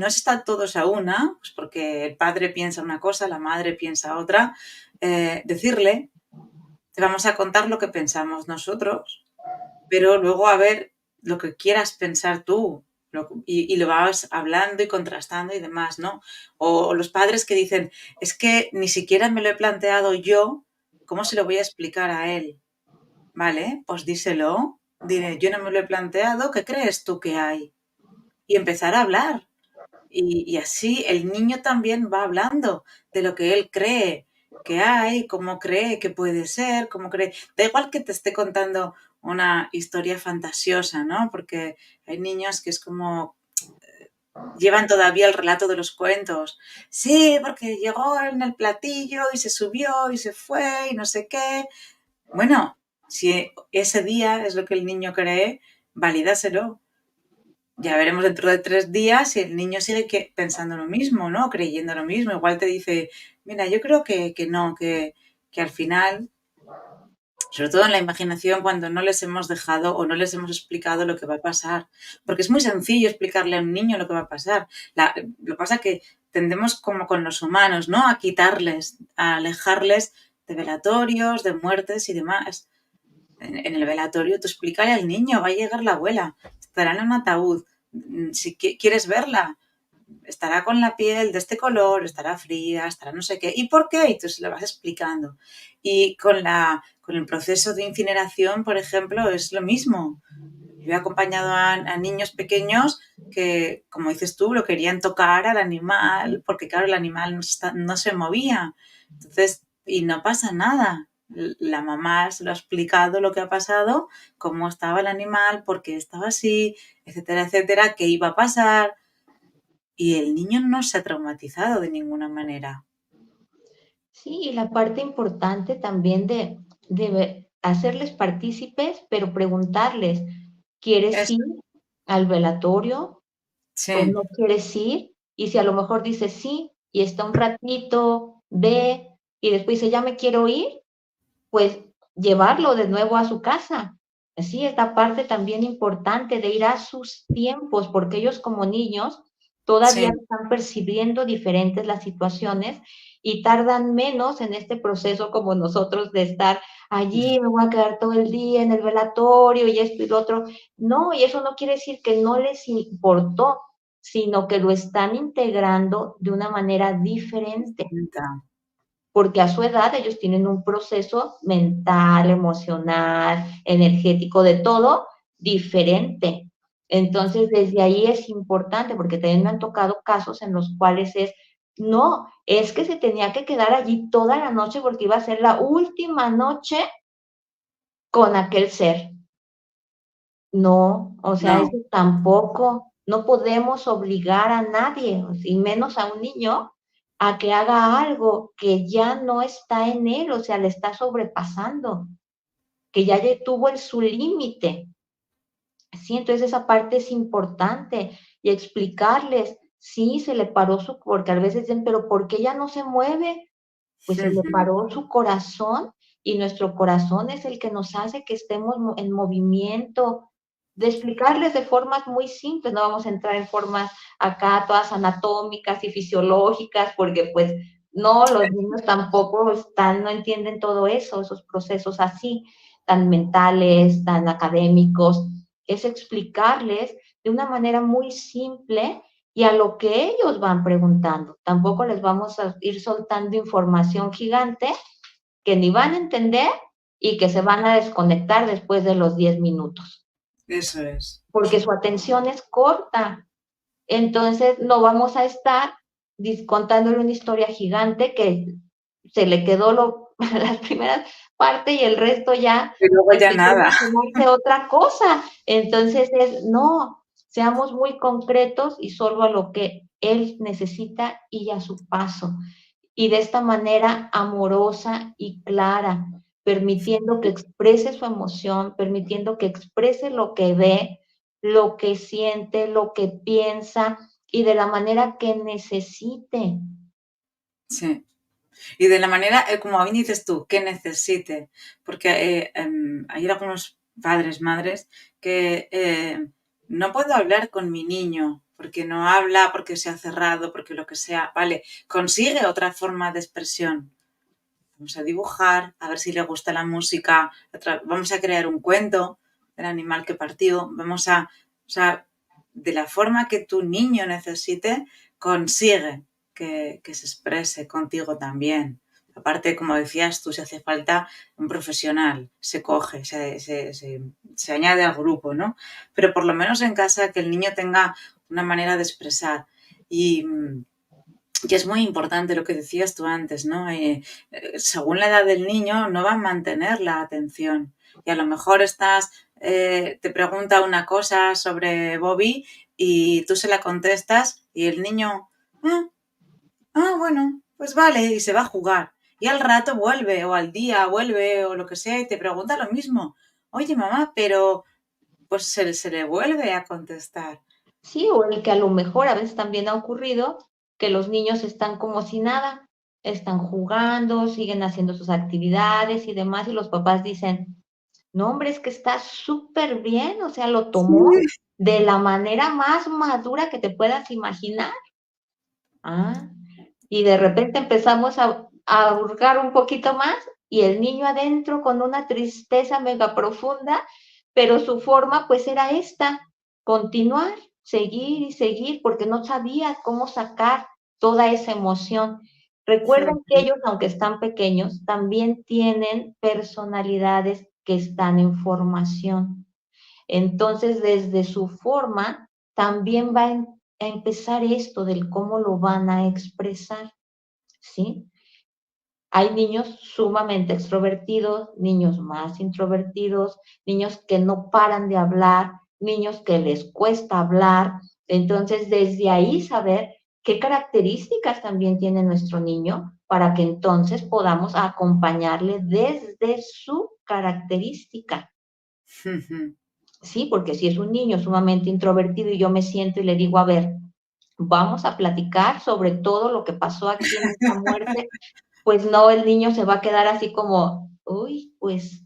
está todos a una, pues porque el padre piensa una cosa, la madre piensa otra, decirle, te vamos a contar lo que pensamos nosotros, pero luego a ver lo que quieras pensar tú. Y lo vas hablando y contrastando y demás, ¿no? O los padres que dicen, es que ni siquiera me lo he planteado yo, ¿cómo se lo voy a explicar a él? Vale, pues díselo. Dile, yo no me lo he planteado, ¿qué crees tú que hay? Y empezar a hablar. Y así el niño también va hablando de lo que él cree que hay, cómo cree que puede ser, cómo cree. Da igual que te esté contando una historia fantasiosa, ¿no? Porque hay niños que es como llevan todavía el relato de los cuentos. Sí, porque llegó en el platillo y se subió y se fue y no sé qué. Bueno, si ese día es lo que el niño cree, valídaselo. Ya veremos dentro de 3 días si el niño sigue pensando lo mismo, ¿no? Creyendo lo mismo. Igual te dice, mira, yo creo que no, que al final, sobre todo en la imaginación, cuando no les hemos dejado o no les hemos explicado lo que va a pasar. Porque es muy sencillo explicarle a un niño lo que va a pasar. Lo que pasa es que tendemos como con los humanos, ¿no? A quitarles, a alejarles de velatorios, de muertes y demás. En el velatorio, tú explícale al niño, va a llegar la abuela, estará en un ataúd, Si quieres verla, estará con la piel de este color, estará fría, estará no sé qué. ¿Y por qué? Y tú se lo vas explicando. Y con el proceso de incineración, por ejemplo, es lo mismo. Yo he acompañado a niños pequeños que, como dices tú, lo querían tocar al animal, porque claro, el animal no se movía. Entonces, y no pasa nada. La mamá se lo ha explicado lo que ha pasado, cómo estaba el animal, por qué estaba así, etcétera, etcétera, qué iba a pasar. Y el niño no se ha traumatizado de ninguna manera. Sí, y la parte importante también de hacerles partícipes, pero preguntarles, ¿quieres Es, ir al velatorio o sí, no quieres ir? Y si a lo mejor dice sí y está un ratito, ve y después dice, ya me quiero ir, pues llevarlo de nuevo a su casa. Sí, esta parte también importante de ir a sus tiempos, porque ellos como niños todavía sí, están percibiendo diferentes las situaciones y tardan menos en este proceso como nosotros de estar allí, me voy a quedar todo el día en el velatorio y esto y lo otro. No, y eso no quiere decir que no les importó, sino que lo están integrando de una manera diferente distinta. porque a su edad ellos tienen un proceso mental, emocional, energético, de todo diferente. Entonces, desde ahí es importante, porque también me han tocado casos en los cuales no, es que se tenía que quedar allí toda la noche porque iba a ser la última noche con aquel ser. No, o sea, No, eso tampoco, no podemos obligar a nadie, y menos a un niño, a que haga algo que ya no está en él, o sea, le está sobrepasando, que ya tuvo su límite. Sí, entonces esa parte es importante y explicarles, sí, se le paró porque a veces dicen, pero ¿por qué ya no se mueve? Pues se le paró su corazón y nuestro corazón es el que nos hace que estemos en movimiento. De explicarles de formas muy simples, no vamos a entrar en formas acá todas anatómicas y fisiológicas, porque pues no, los niños tampoco están, no entienden todo eso, esos procesos así, tan mentales, tan académicos. Es explicarles de una manera muy simple y a lo que ellos van preguntando. Tampoco les vamos a ir soltando información gigante que ni van a entender y que se van a desconectar después de los 10 minutos, eso es. porque su atención es corta. Entonces no vamos a estar contándole una historia gigante que se le quedó las primeras partes y el resto ya Y luego ya empezó a nada. imaginarse otra cosa. Entonces no, seamos muy concretos y solo a lo que él necesita y a su paso. Y de esta manera amorosa y clara, permitiendo que exprese su emoción, permitiendo que exprese lo que ve, lo que siente, lo que piensa y de la manera que necesite. Sí. Y de la manera, como bien dices tú, que necesite. Porque hay algunos padres, madres, que no puedo hablar con mi niño porque no habla, porque se ha cerrado, porque lo que sea. Vale, consigue otra forma de expresión. Vamos a dibujar, a ver si le gusta la música. Vamos a crear un cuento del animal que partió. O sea, de la forma que tu niño necesite, consigue que se exprese contigo también. Aparte, como decías tú, si hace falta un profesional, se coge, se añade al grupo, ¿no? Pero por lo menos en casa que el niño tenga una manera de expresar. Y es muy importante lo que decías tú antes, ¿no? Según la edad del niño, no va a mantener la atención. Y a lo mejor te pregunta una cosa sobre Bobby y tú se la contestas y el niño, ah, bueno, pues vale, y se va a jugar. Y al rato vuelve, o al día vuelve, o lo que sea, y te pregunta lo mismo. Oye, mamá, pero pues se le vuelve a contestar. Sí, o el que a lo mejor a veces también ha ocurrido que los niños están como si nada, están jugando, siguen haciendo sus actividades y demás, y los papás dicen, no, hombre, es que está súper bien, o sea, lo Sí. tomó de la manera más madura que te puedas imaginar. Ah, y de repente empezamos a hurgar un poquito más y el niño adentro con una tristeza mega profunda, pero su forma pues era esta, continuar. seguir y seguir porque no sabía cómo sacar toda esa emoción. Recuerden que ellos, aunque están pequeños, también tienen personalidades que están en formación. Entonces, desde su forma, también va a empezar esto del cómo lo van a expresar, ¿sí? Hay niños sumamente extrovertidos, niños más introvertidos, niños que no paran de hablar, niños que les cuesta hablar. Entonces, desde ahí saber qué características también tiene nuestro niño para que entonces podamos acompañarle desde su característica. Sí, porque si es un niño sumamente introvertido y yo me siento y le digo, a ver, vamos a platicar sobre todo lo que pasó aquí en esta muerte, pues no, el niño se va a quedar así como, uy, pues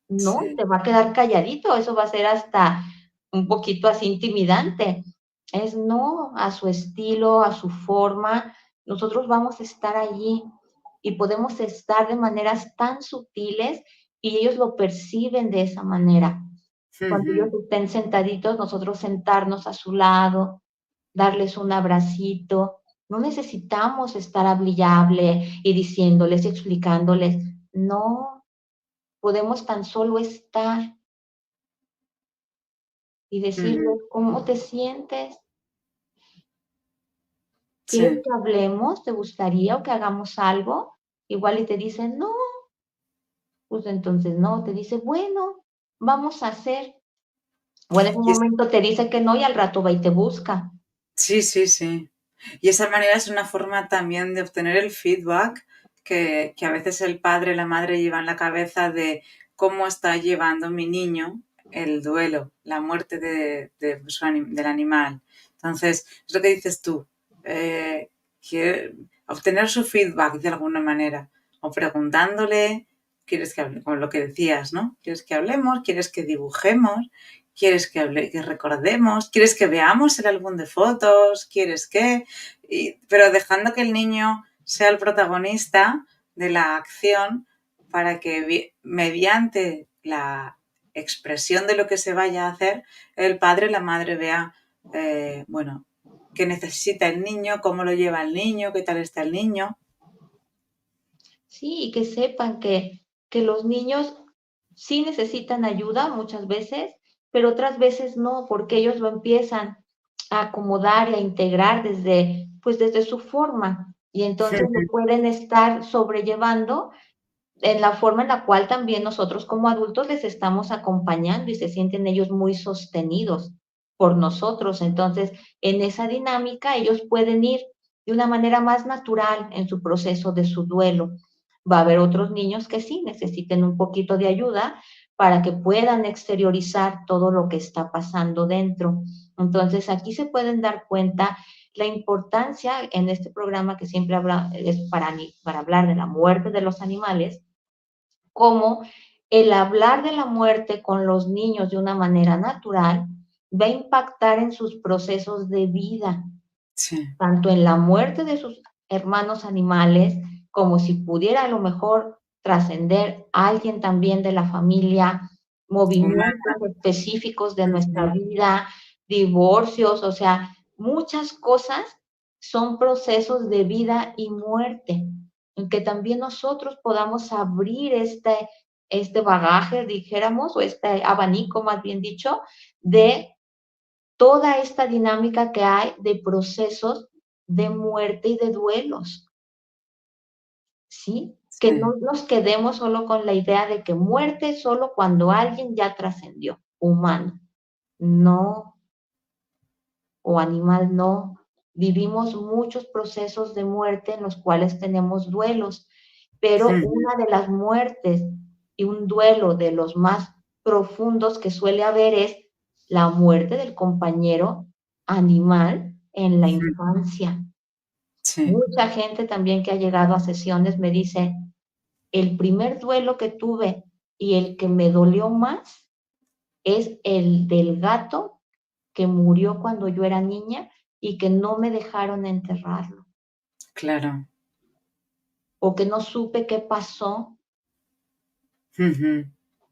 no, Sí. se va a quedar calladito, eso va a ser hasta un poquito así intimidante. Es no, a su estilo, a su forma, nosotros vamos a estar allí y podemos estar de maneras tan sutiles y ellos lo perciben de esa manera. Cuando ellos estén sentaditos, nosotros sentarnos a su lado, darles un abracito. No necesitamos estar hablable y diciéndoles y explicándoles. No, podemos tan solo estar y decirles, ¿cómo te sientes? ¿Quieres Sí. que hablemos? ¿Te gustaría o que hagamos algo? Igual y te dicen, no, pues entonces no, te dice, bueno, vamos a hacer. O en ese Y es- momento te dice que no y al rato va y te busca. sí, sí, sí. Y esa manera es una forma también de obtener el feedback que a veces el padre, la madre llevan en la cabeza de cómo está llevando mi niño el duelo, la muerte del animal. Entonces, es lo que dices tú, que obtener su feedback de alguna manera, o preguntándole, ¿quieres que hable? Como lo que decías, ¿no? ¿Quieres que hablemos? ¿Quieres que dibujemos? ¿Quieres que recordemos? ¿Quieres que veamos el álbum de fotos? ¿Quieres que? Pero dejando que el niño sea el protagonista de la acción para que mediante la expresión de lo que se vaya a hacer, el padre, la madre vea, bueno, qué necesita el niño, cómo lo lleva el niño, qué tal está el niño. Sí, y que sepan que los niños sí necesitan ayuda muchas veces, pero otras veces no, porque ellos lo empiezan a acomodar y a integrar desde, pues desde su forma, y entonces lo pueden estar sobrellevando en la forma en la cual también nosotros como adultos les estamos acompañando y se sienten ellos muy sostenidos por nosotros. Entonces, en esa dinámica ellos pueden ir de una manera más natural en su proceso de su duelo. Va a haber otros niños que sí necesiten un poquito de ayuda para que puedan exteriorizar todo lo que está pasando dentro. Entonces, aquí se pueden dar cuenta la importancia en este programa que siempre habla, es para hablar de la muerte de los animales, como el hablar de la muerte con los niños de una manera natural va a impactar en sus procesos de vida, Sí. tanto en la muerte de sus hermanos animales, como si pudiera a lo mejor trascender a alguien también de la familia, movimientos específicos de nuestra vida, divorcios, o sea, muchas cosas son procesos de vida y muerte, en que también nosotros podamos abrir este bagaje, dijéramos, o este abanico, más bien dicho, de toda esta dinámica que hay de procesos de muerte y de duelos, ¿sí? Que no Sí. nos quedemos solo con la idea de que muerte es solo cuando alguien ya trascendió, humano. No, o animal no. Vivimos muchos procesos de muerte en los cuales tenemos duelos, pero una de las muertes y un duelo de los más profundos que suele haber es la muerte del compañero animal en la infancia. Sí. Mucha gente también que ha llegado a sesiones me dice, el primer duelo que tuve y el que me dolió más es el del gato que murió cuando yo era niña y que no me dejaron enterrarlo, Claro. o que no supe qué pasó,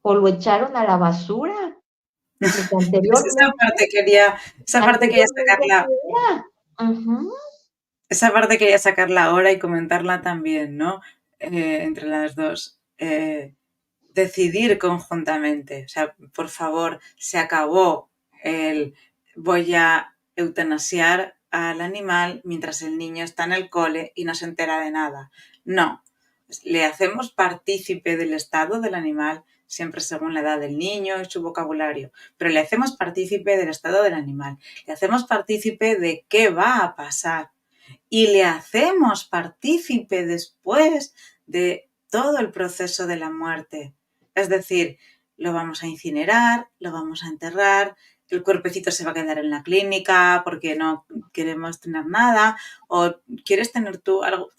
o lo echaron a la basura. Porque Pues anteriormente, esa parte quería anteriormente sacarla, así era. Ujú. esa parte quería sacarla ahora y comentarla también, ¿no? Entre las dos. Decidir conjuntamente. O sea, por favor, se acabó el voy a eutanasiar al animal mientras el niño está en el cole y no se entera de nada. No, le hacemos partícipe del estado del animal, siempre según la edad del niño y su vocabulario, pero le hacemos partícipe del estado del animal, le hacemos partícipe de qué va a pasar y le hacemos partícipe después de todo el proceso de la muerte. Es decir, lo vamos a incinerar, lo vamos a enterrar, el cuerpecito se va a quedar en la clínica porque no queremos tener nada, o quieres tener tú algo.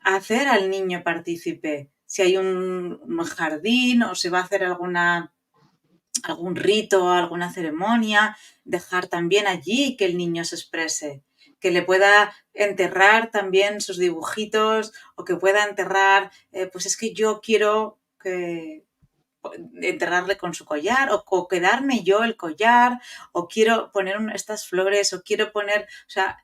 Hacer al niño partícipe. Si hay un jardín o se va a hacer algún rito, alguna ceremonia, dejar también allí que el niño se exprese, que le pueda enterrar también sus dibujitos o que pueda enterrar, pues es que yo quiero que enterrarle con su collar o quedarme yo el collar o quiero poner estas flores o quiero poner, o sea,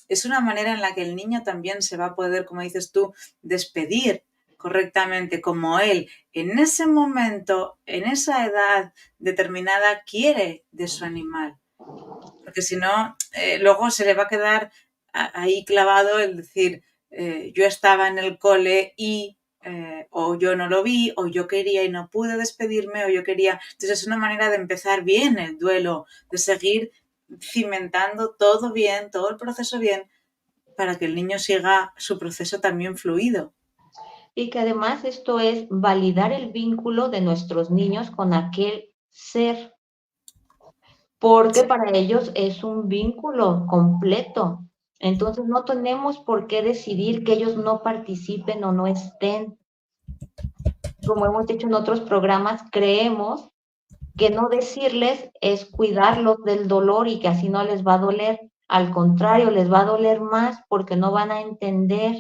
es una manera en la que el niño también se va a poder, como dices tú, despedir correctamente, como él en ese momento, en esa edad determinada, quiere de su animal. Porque si no, luego se le va a quedar ahí clavado el decir, yo estaba en el cole y, o yo no lo vi, o yo quería y no pude despedirme, o yo quería. Entonces es una manera de empezar bien el duelo, de seguir cimentando todo bien, todo el proceso bien, para que el niño siga su proceso también fluido. Y que además esto es validar el vínculo de nuestros niños con aquel ser, porque Sí, para ellos es un vínculo completo. Entonces no tenemos por qué decidir que ellos no participen o no estén. Como hemos dicho en otros programas, creemos que no decirles es cuidarlos del dolor y que así no les va a doler. Al contrario, les va a doler más porque no van a entender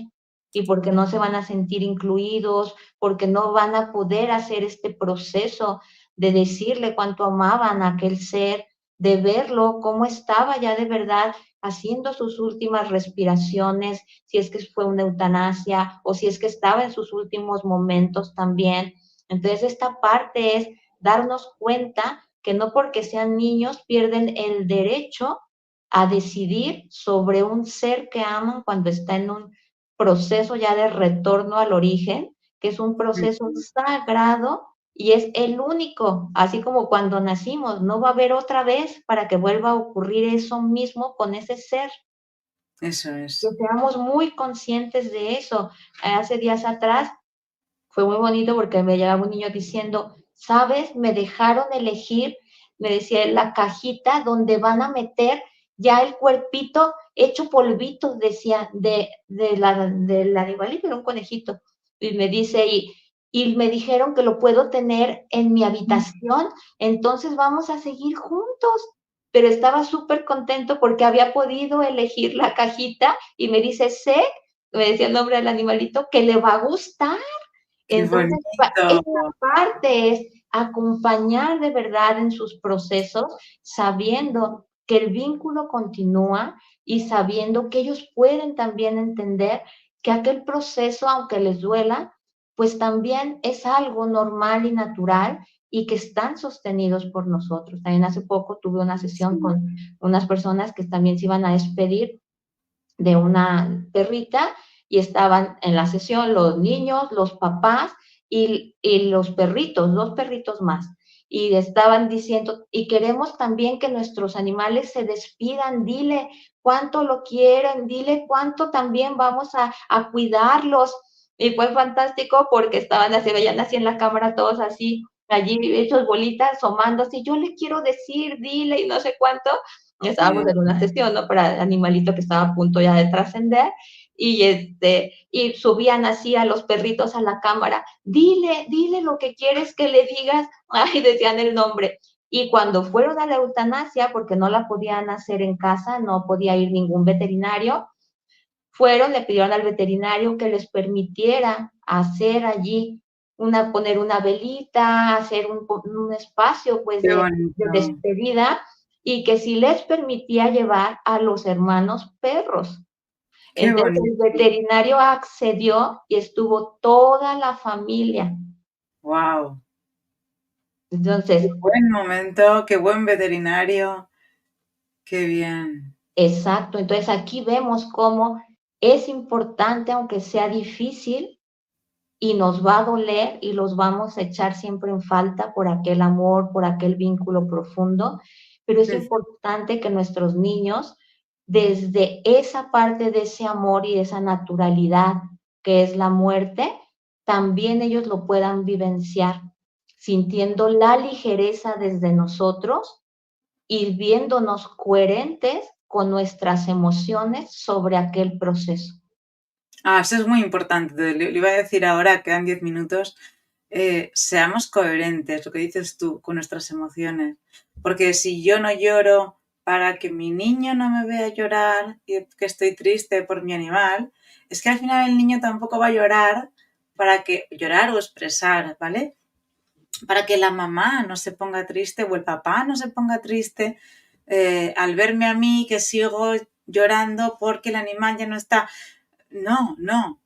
y porque no se van a sentir incluidos, porque no van a poder hacer este proceso de decirle cuánto amaban a aquel ser, de verlo, cómo estaba ya de verdad haciendo sus últimas respiraciones, si es que fue una eutanasia o si es que estaba en sus últimos momentos también. Entonces, esta parte es darnos cuenta que no porque sean niños pierden el derecho a decidir sobre un ser que aman cuando está en un proceso ya de retorno al origen, que es un proceso sagrado y es el único, así como cuando nacimos, no va a haber otra vez para que vuelva a ocurrir eso mismo con ese ser. eso Que es. seamos muy conscientes de eso. Hace días atrás fue muy bonito porque me llegaba un niño diciendo, ¿sabes? Me dejaron elegir, me decía, la cajita donde van a meter ya el cuerpito hecho polvito, decía, del animalito, era un conejito. Y me dice, y me dijeron que lo puedo tener en mi habitación, entonces vamos a seguir juntos. Pero estaba súper contento porque había podido elegir la cajita y me dice, sé, me decía el nombre del animalito, que le va a gustar. Qué Entonces, bonito. esta parte es acompañar de verdad en sus procesos, sabiendo que el vínculo continúa y sabiendo que ellos pueden también entender que aquel proceso, aunque les duela, pues también es algo normal y natural y que están sostenidos por nosotros. También hace poco tuve una sesión Sí. con unas personas que también se iban a despedir de una perrita y estaban en la sesión los niños, los papás y los perritos, dos perritos más. Y estaban diciendo, y queremos también que nuestros animales se despidan, dile cuánto lo quieren, dile cuánto también vamos a cuidarlos. Y fue fantástico porque estaban así, veían así en la cámara todos así, allí hechos bolitas, asomándose, yo le quiero decir, dile y no sé cuánto, estábamos Sí. en una sesión, ¿no? Para el animalito que estaba a punto ya de trascender y subían así a los perritos a la cámara, dile lo que quieres que le digas, ay, decían el nombre. Y cuando fueron a la eutanasia, porque no la podían hacer en casa, no podía ir ningún veterinario, fueron, le pidieron al veterinario que les permitiera hacer allí poner una velita, hacer un espacio pues Qué de bonito, despedida, y que si les permitía llevar a los hermanos perros. qué Entonces el bonito. veterinario accedió y estuvo toda la familia. Wow, qué Entonces, buen momento, qué buen veterinario, qué bien. exacto. Entonces aquí vemos cómo es importante, aunque sea difícil, y nos va a doler y los vamos a echar siempre en falta por aquel amor, por aquel vínculo profundo, pero es importante que nuestros niños, desde esa parte de ese amor y de esa naturalidad que es la muerte, también ellos lo puedan vivenciar, sintiendo la ligereza desde nosotros y viéndonos coherentes con nuestras emociones sobre aquel proceso. Ah, eso es muy importante. Le iba a decir ahora, quedan 10 minutos. Seamos coherentes, lo que dices tú, con nuestras emociones. Porque si yo no lloro para que mi niño no me vea llorar y que estoy triste por mi animal, es que al final el niño tampoco va a llorar para que llorar o expresar, ¿vale? Para que la mamá no se ponga triste o el papá no se ponga triste al verme a mí que sigo llorando porque el animal ya no está. No, no.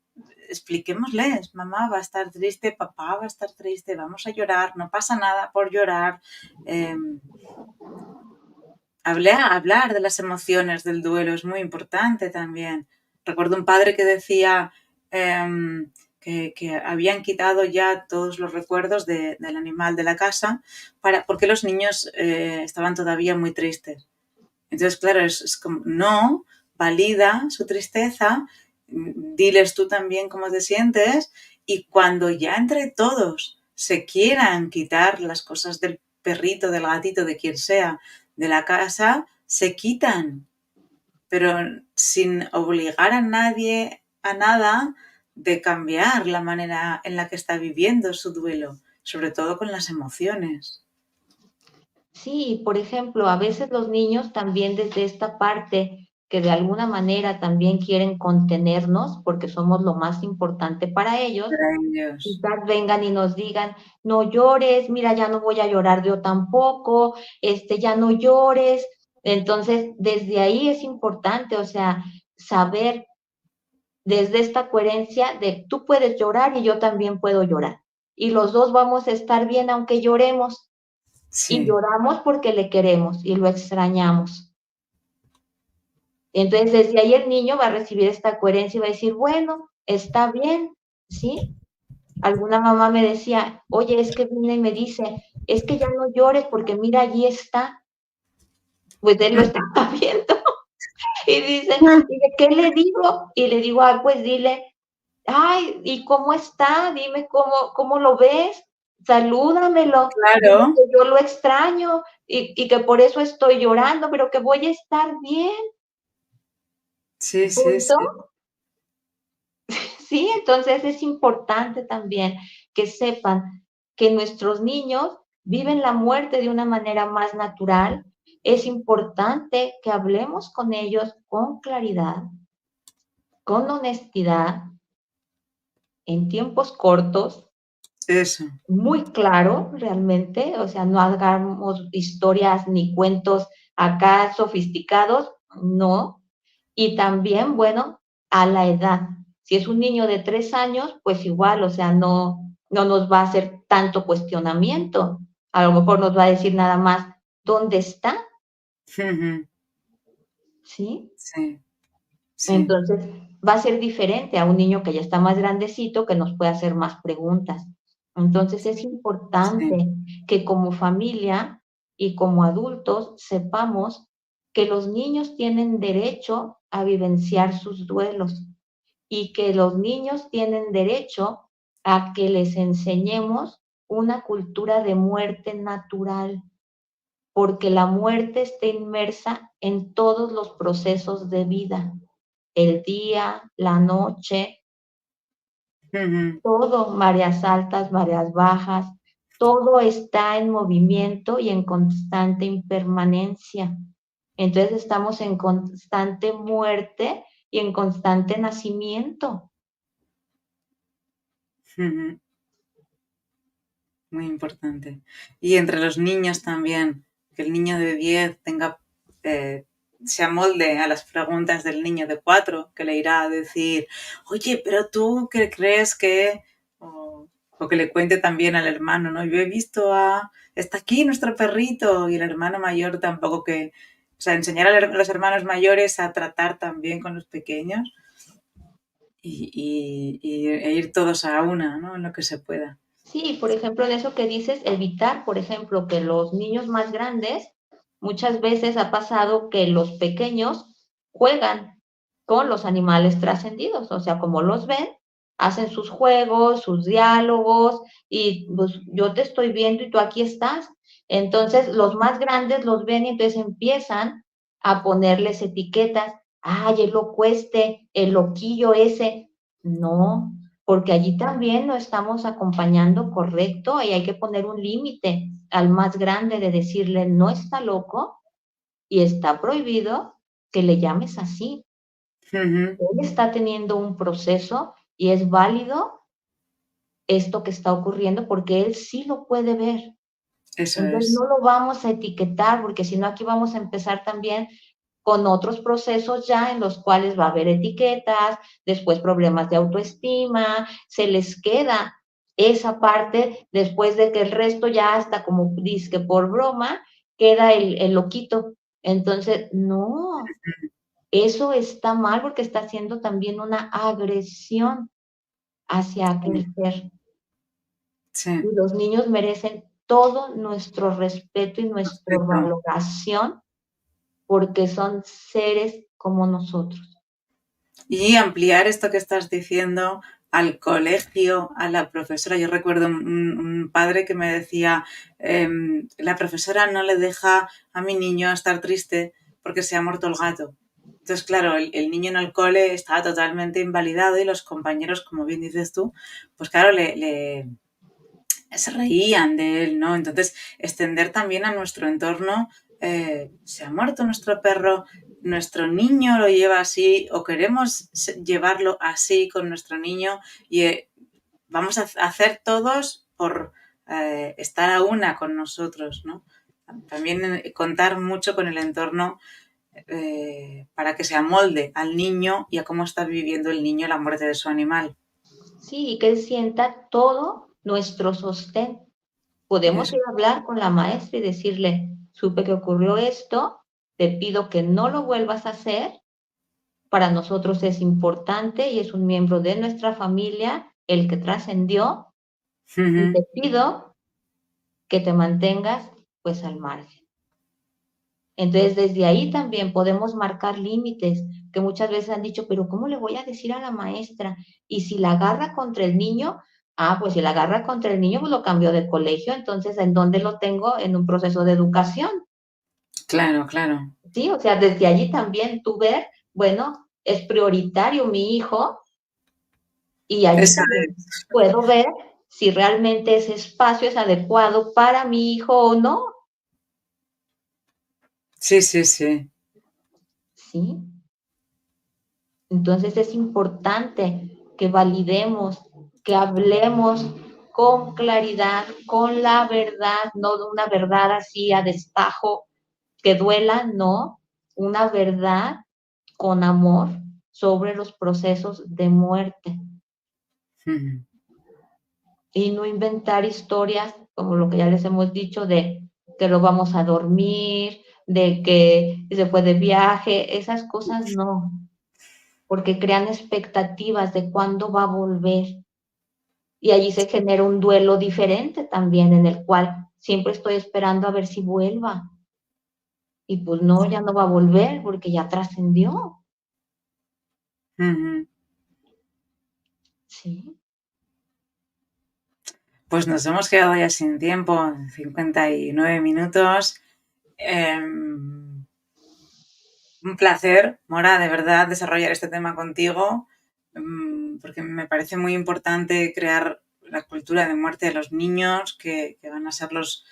Expliquémosles, mamá va a estar triste, papá va a estar triste, vamos a llorar, no pasa nada por llorar. Eh, hablar de las emociones del duelo es muy importante también. Recuerdo un padre que decía que habían quitado ya todos los recuerdos del animal de la casa porque los niños estaban todavía muy tristes. Entonces, claro, es como, no, valida su tristeza, diles tú también cómo te sientes y cuando ya entre todos se quieran quitar las cosas del perrito, del gatito, de quien sea, de la casa, se quitan, pero sin obligar a nadie a nada de cambiar la manera en la que está viviendo su duelo, sobre todo con las emociones. Sí, por ejemplo, a veces los niños también desde esta parte que de alguna manera también quieren contenernos porque somos lo más importante para ellos, Para ellos. quizás vengan y nos digan, no llores, mira, ya no voy a llorar yo tampoco, ya no llores. Entonces, desde ahí es importante, o sea, saber desde esta coherencia de tú puedes llorar y yo también puedo llorar. Y los dos vamos a estar bien aunque lloremos. Y Sí. lloramos porque le queremos y lo extrañamos. Entonces, desde ahí el niño va a recibir esta coherencia y va a decir, bueno, está bien, ¿sí? Alguna mamá me decía, oye, es que viene y me dice, es que ya no llores porque mira, allí está. Pues él lo estaba viendo y dice, ¿y de qué le digo? Y le digo, ah, pues dile, ay, ¿y cómo está? Dime cómo lo ves, salúdamelo, dile Claro. que yo lo extraño y que por eso estoy llorando, pero que voy a estar bien, Sí, sí, punto. sí. Sí, entonces es importante también que sepan que nuestros niños viven la muerte de una manera más natural. Es importante que hablemos con ellos con claridad, con honestidad, en tiempos cortos, Eso. muy claro realmente, o sea, no hagamos historias ni cuentos acá sofisticados, no. Y también, bueno, a la edad. Si es un niño de 3 años, pues igual, o sea, no nos va a hacer tanto cuestionamiento. A lo mejor nos va a decir nada más, ¿dónde está? ¿Sí? Sí, sí, Entonces, va a ser diferente a un niño que ya está más grandecito, que nos puede hacer más preguntas. Entonces, es sí. importante que como familia y como adultos sepamos que los niños tienen derecho a vivenciar sus duelos y que los niños tienen derecho a que les enseñemos una cultura de muerte natural, porque la muerte está inmersa en todos los procesos de vida, el día, la noche, Ujú, todo, mareas altas, mareas bajas, todo está en movimiento y en constante impermanencia. Entonces estamos en constante muerte y en constante nacimiento. ujú. muy importante. Y entre los niños también, que el niño de 10 tenga, se amolde a las preguntas del niño de 4, que le irá a decir, oye, pero tú qué crees que... O que le cuente también al hermano, ¿no? Yo he visto a... Está aquí nuestro perrito y el hermano mayor tampoco que... O sea, enseñar a los hermanos mayores a tratar también con los pequeños e ir todos a una, ¿no? En lo que se pueda. Sí, por ejemplo, en eso que dices, evitar, por ejemplo, que los niños más grandes, muchas veces ha pasado que los pequeños juegan con los animales trascendidos, o sea, como los ven, hacen sus juegos, sus diálogos, y pues yo te estoy viendo y tú aquí estás. Entonces, los más grandes los ven y entonces empiezan a ponerles etiquetas. Ay, el locueste, el loquillo ese. No, porque allí también lo estamos acompañando correcto y hay que poner un límite al más grande de decirle no está loco y está prohibido que le llames así. Ujú. Él está teniendo un proceso y es válido esto que está ocurriendo porque él sí lo puede ver. Eso Entonces es. no lo vamos a etiquetar porque si no aquí vamos a empezar también con otros procesos ya en los cuales va a haber etiquetas, después problemas de autoestima, se les queda esa parte después de que el resto ya hasta como dice que por broma queda el loquito. Entonces, no, eso está mal porque está haciendo también una agresión hacia aquel Sí, ser. Y sí, los niños merecen todo nuestro respeto y nuestra perfecto. valoración porque son seres como nosotros. Y ampliar esto que estás diciendo al colegio, a la profesora. Yo recuerdo un padre que me decía, la profesora no le deja a mi niño estar triste porque se ha muerto el gato. Entonces, claro, el niño en el cole estaba totalmente invalidado y los compañeros, como bien dices tú, pues claro, se reían de él, ¿no? Entonces, extender también a nuestro entorno, se ha muerto nuestro perro, nuestro niño lo lleva así o queremos llevarlo así con nuestro niño y vamos a hacer todos por estar a una con nosotros, ¿no? También contar mucho con el entorno para que se amolde al niño y a cómo está viviendo el niño la muerte de su animal. Sí, y que él sienta todo nuestro sostén. Podemos Eso. ir a hablar con la maestra y decirle, supe que ocurrió esto, te pido que no lo vuelvas a hacer, para nosotros es importante y es un miembro de nuestra familia el que trascendió y Ujú. te pido que te mantengas pues al margen. Entonces, desde ahí también podemos marcar límites, que muchas veces han dicho, pero ¿cómo le voy a decir a la maestra? Y si la agarra contra el niño, pues si la agarra contra el niño, pues lo cambio de colegio, entonces, ¿en dónde lo tengo? En un proceso de educación, Claro, claro. ¿sí? O sea, desde allí también tú ver, bueno, es prioritario mi hijo y allí Eso también es. puedo ver si realmente ese espacio es adecuado para mi hijo o no, Sí, sí, sí. ¿sí? Entonces es importante que validemos, que hablemos con claridad, con la verdad, no de una verdad así a destajo que duela, no, una verdad con amor sobre los procesos de muerte Ujú. y no inventar historias como lo que ya les hemos dicho de que lo vamos a dormir, de que se fue de viaje, esas cosas no, porque crean expectativas de cuándo va a volver. Y allí se genera un duelo diferente también, en el cual siempre estoy esperando a ver si vuelva. Y pues no, ya no va a volver porque ya trascendió. Ujú. Sí. Pues nos hemos quedado ya sin tiempo, 59 minutos. Un placer, Mora, de verdad, desarrollar este tema contigo, porque me parece muy importante crear la cultura de muerte de los niños, que van a ser los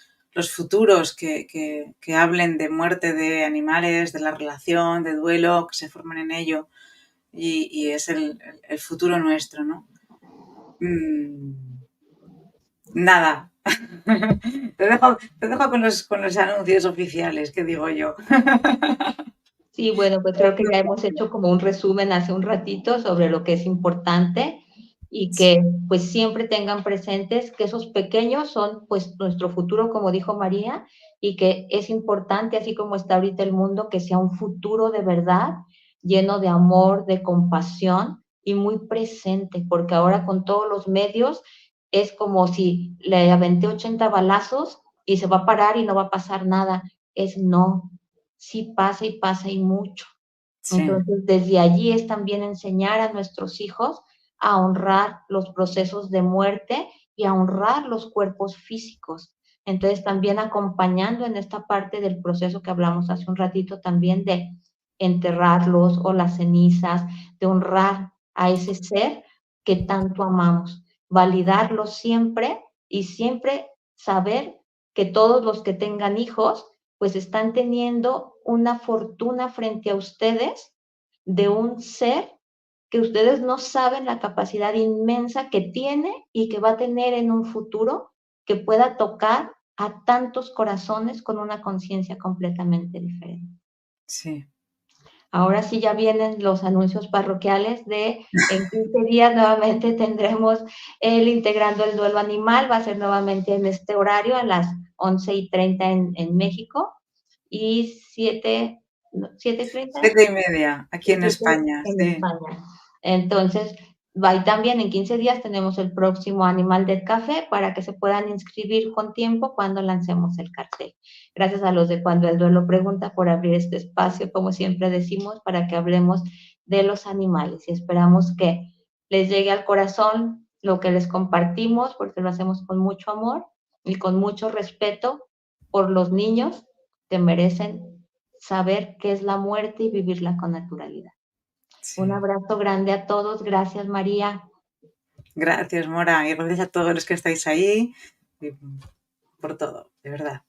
futuros que hablen de muerte de animales, de la relación, de duelo, que se formen en ello, y es el futuro nuestro, ¿no? Mm, nada, Te dejo con los anuncios oficiales, ¿qué digo yo? Sí, bueno, pues creo que ya hemos hecho como un resumen hace un ratito sobre lo que es importante y que pues siempre tengan presentes que esos pequeños son pues nuestro futuro, como dijo María, y que es importante, así como está ahorita el mundo, que sea un futuro de verdad, lleno de amor, de compasión y muy presente, porque ahora con todos los medios es como si le aventé 80 balazos y se va a parar y no va a pasar nada. Es no, sí pasa y mucho. Sí, Entonces, desde allí es también enseñar a nuestros hijos a honrar los procesos de muerte y a honrar los cuerpos físicos. Entonces, también acompañando en esta parte del proceso que hablamos hace un ratito también de enterrarlos o las cenizas, de honrar a ese ser que tanto amamos, validarlo siempre y siempre saber que todos los que tengan hijos pues están teniendo una fortuna frente a ustedes de un ser que ustedes no saben la capacidad inmensa que tiene y que va a tener en un futuro que pueda tocar a tantos corazones con una conciencia completamente diferente. sí. Ahora sí ya vienen los anuncios parroquiales de en 15 días nuevamente tendremos el Integrando el Duelo Animal, va a ser nuevamente en este horario a las 11:30 en México y 7:30 7:30, aquí en 7 España, en sí. España. Entonces, va y también en 15 días tenemos el próximo Animal del Café para que se puedan inscribir con tiempo cuando lancemos el cartel. Gracias a los de Cuando el Duelo Pregunta por abrir este espacio, como siempre decimos, para que hablemos de los animales y esperamos que les llegue al corazón lo que les compartimos, porque lo hacemos con mucho amor y con mucho respeto por los niños que merecen saber qué es la muerte y vivirla con naturalidad. Un Sí. abrazo grande a todos. Gracias, María. Gracias, Mora, y gracias a todos los que estáis ahí y por todo, de verdad.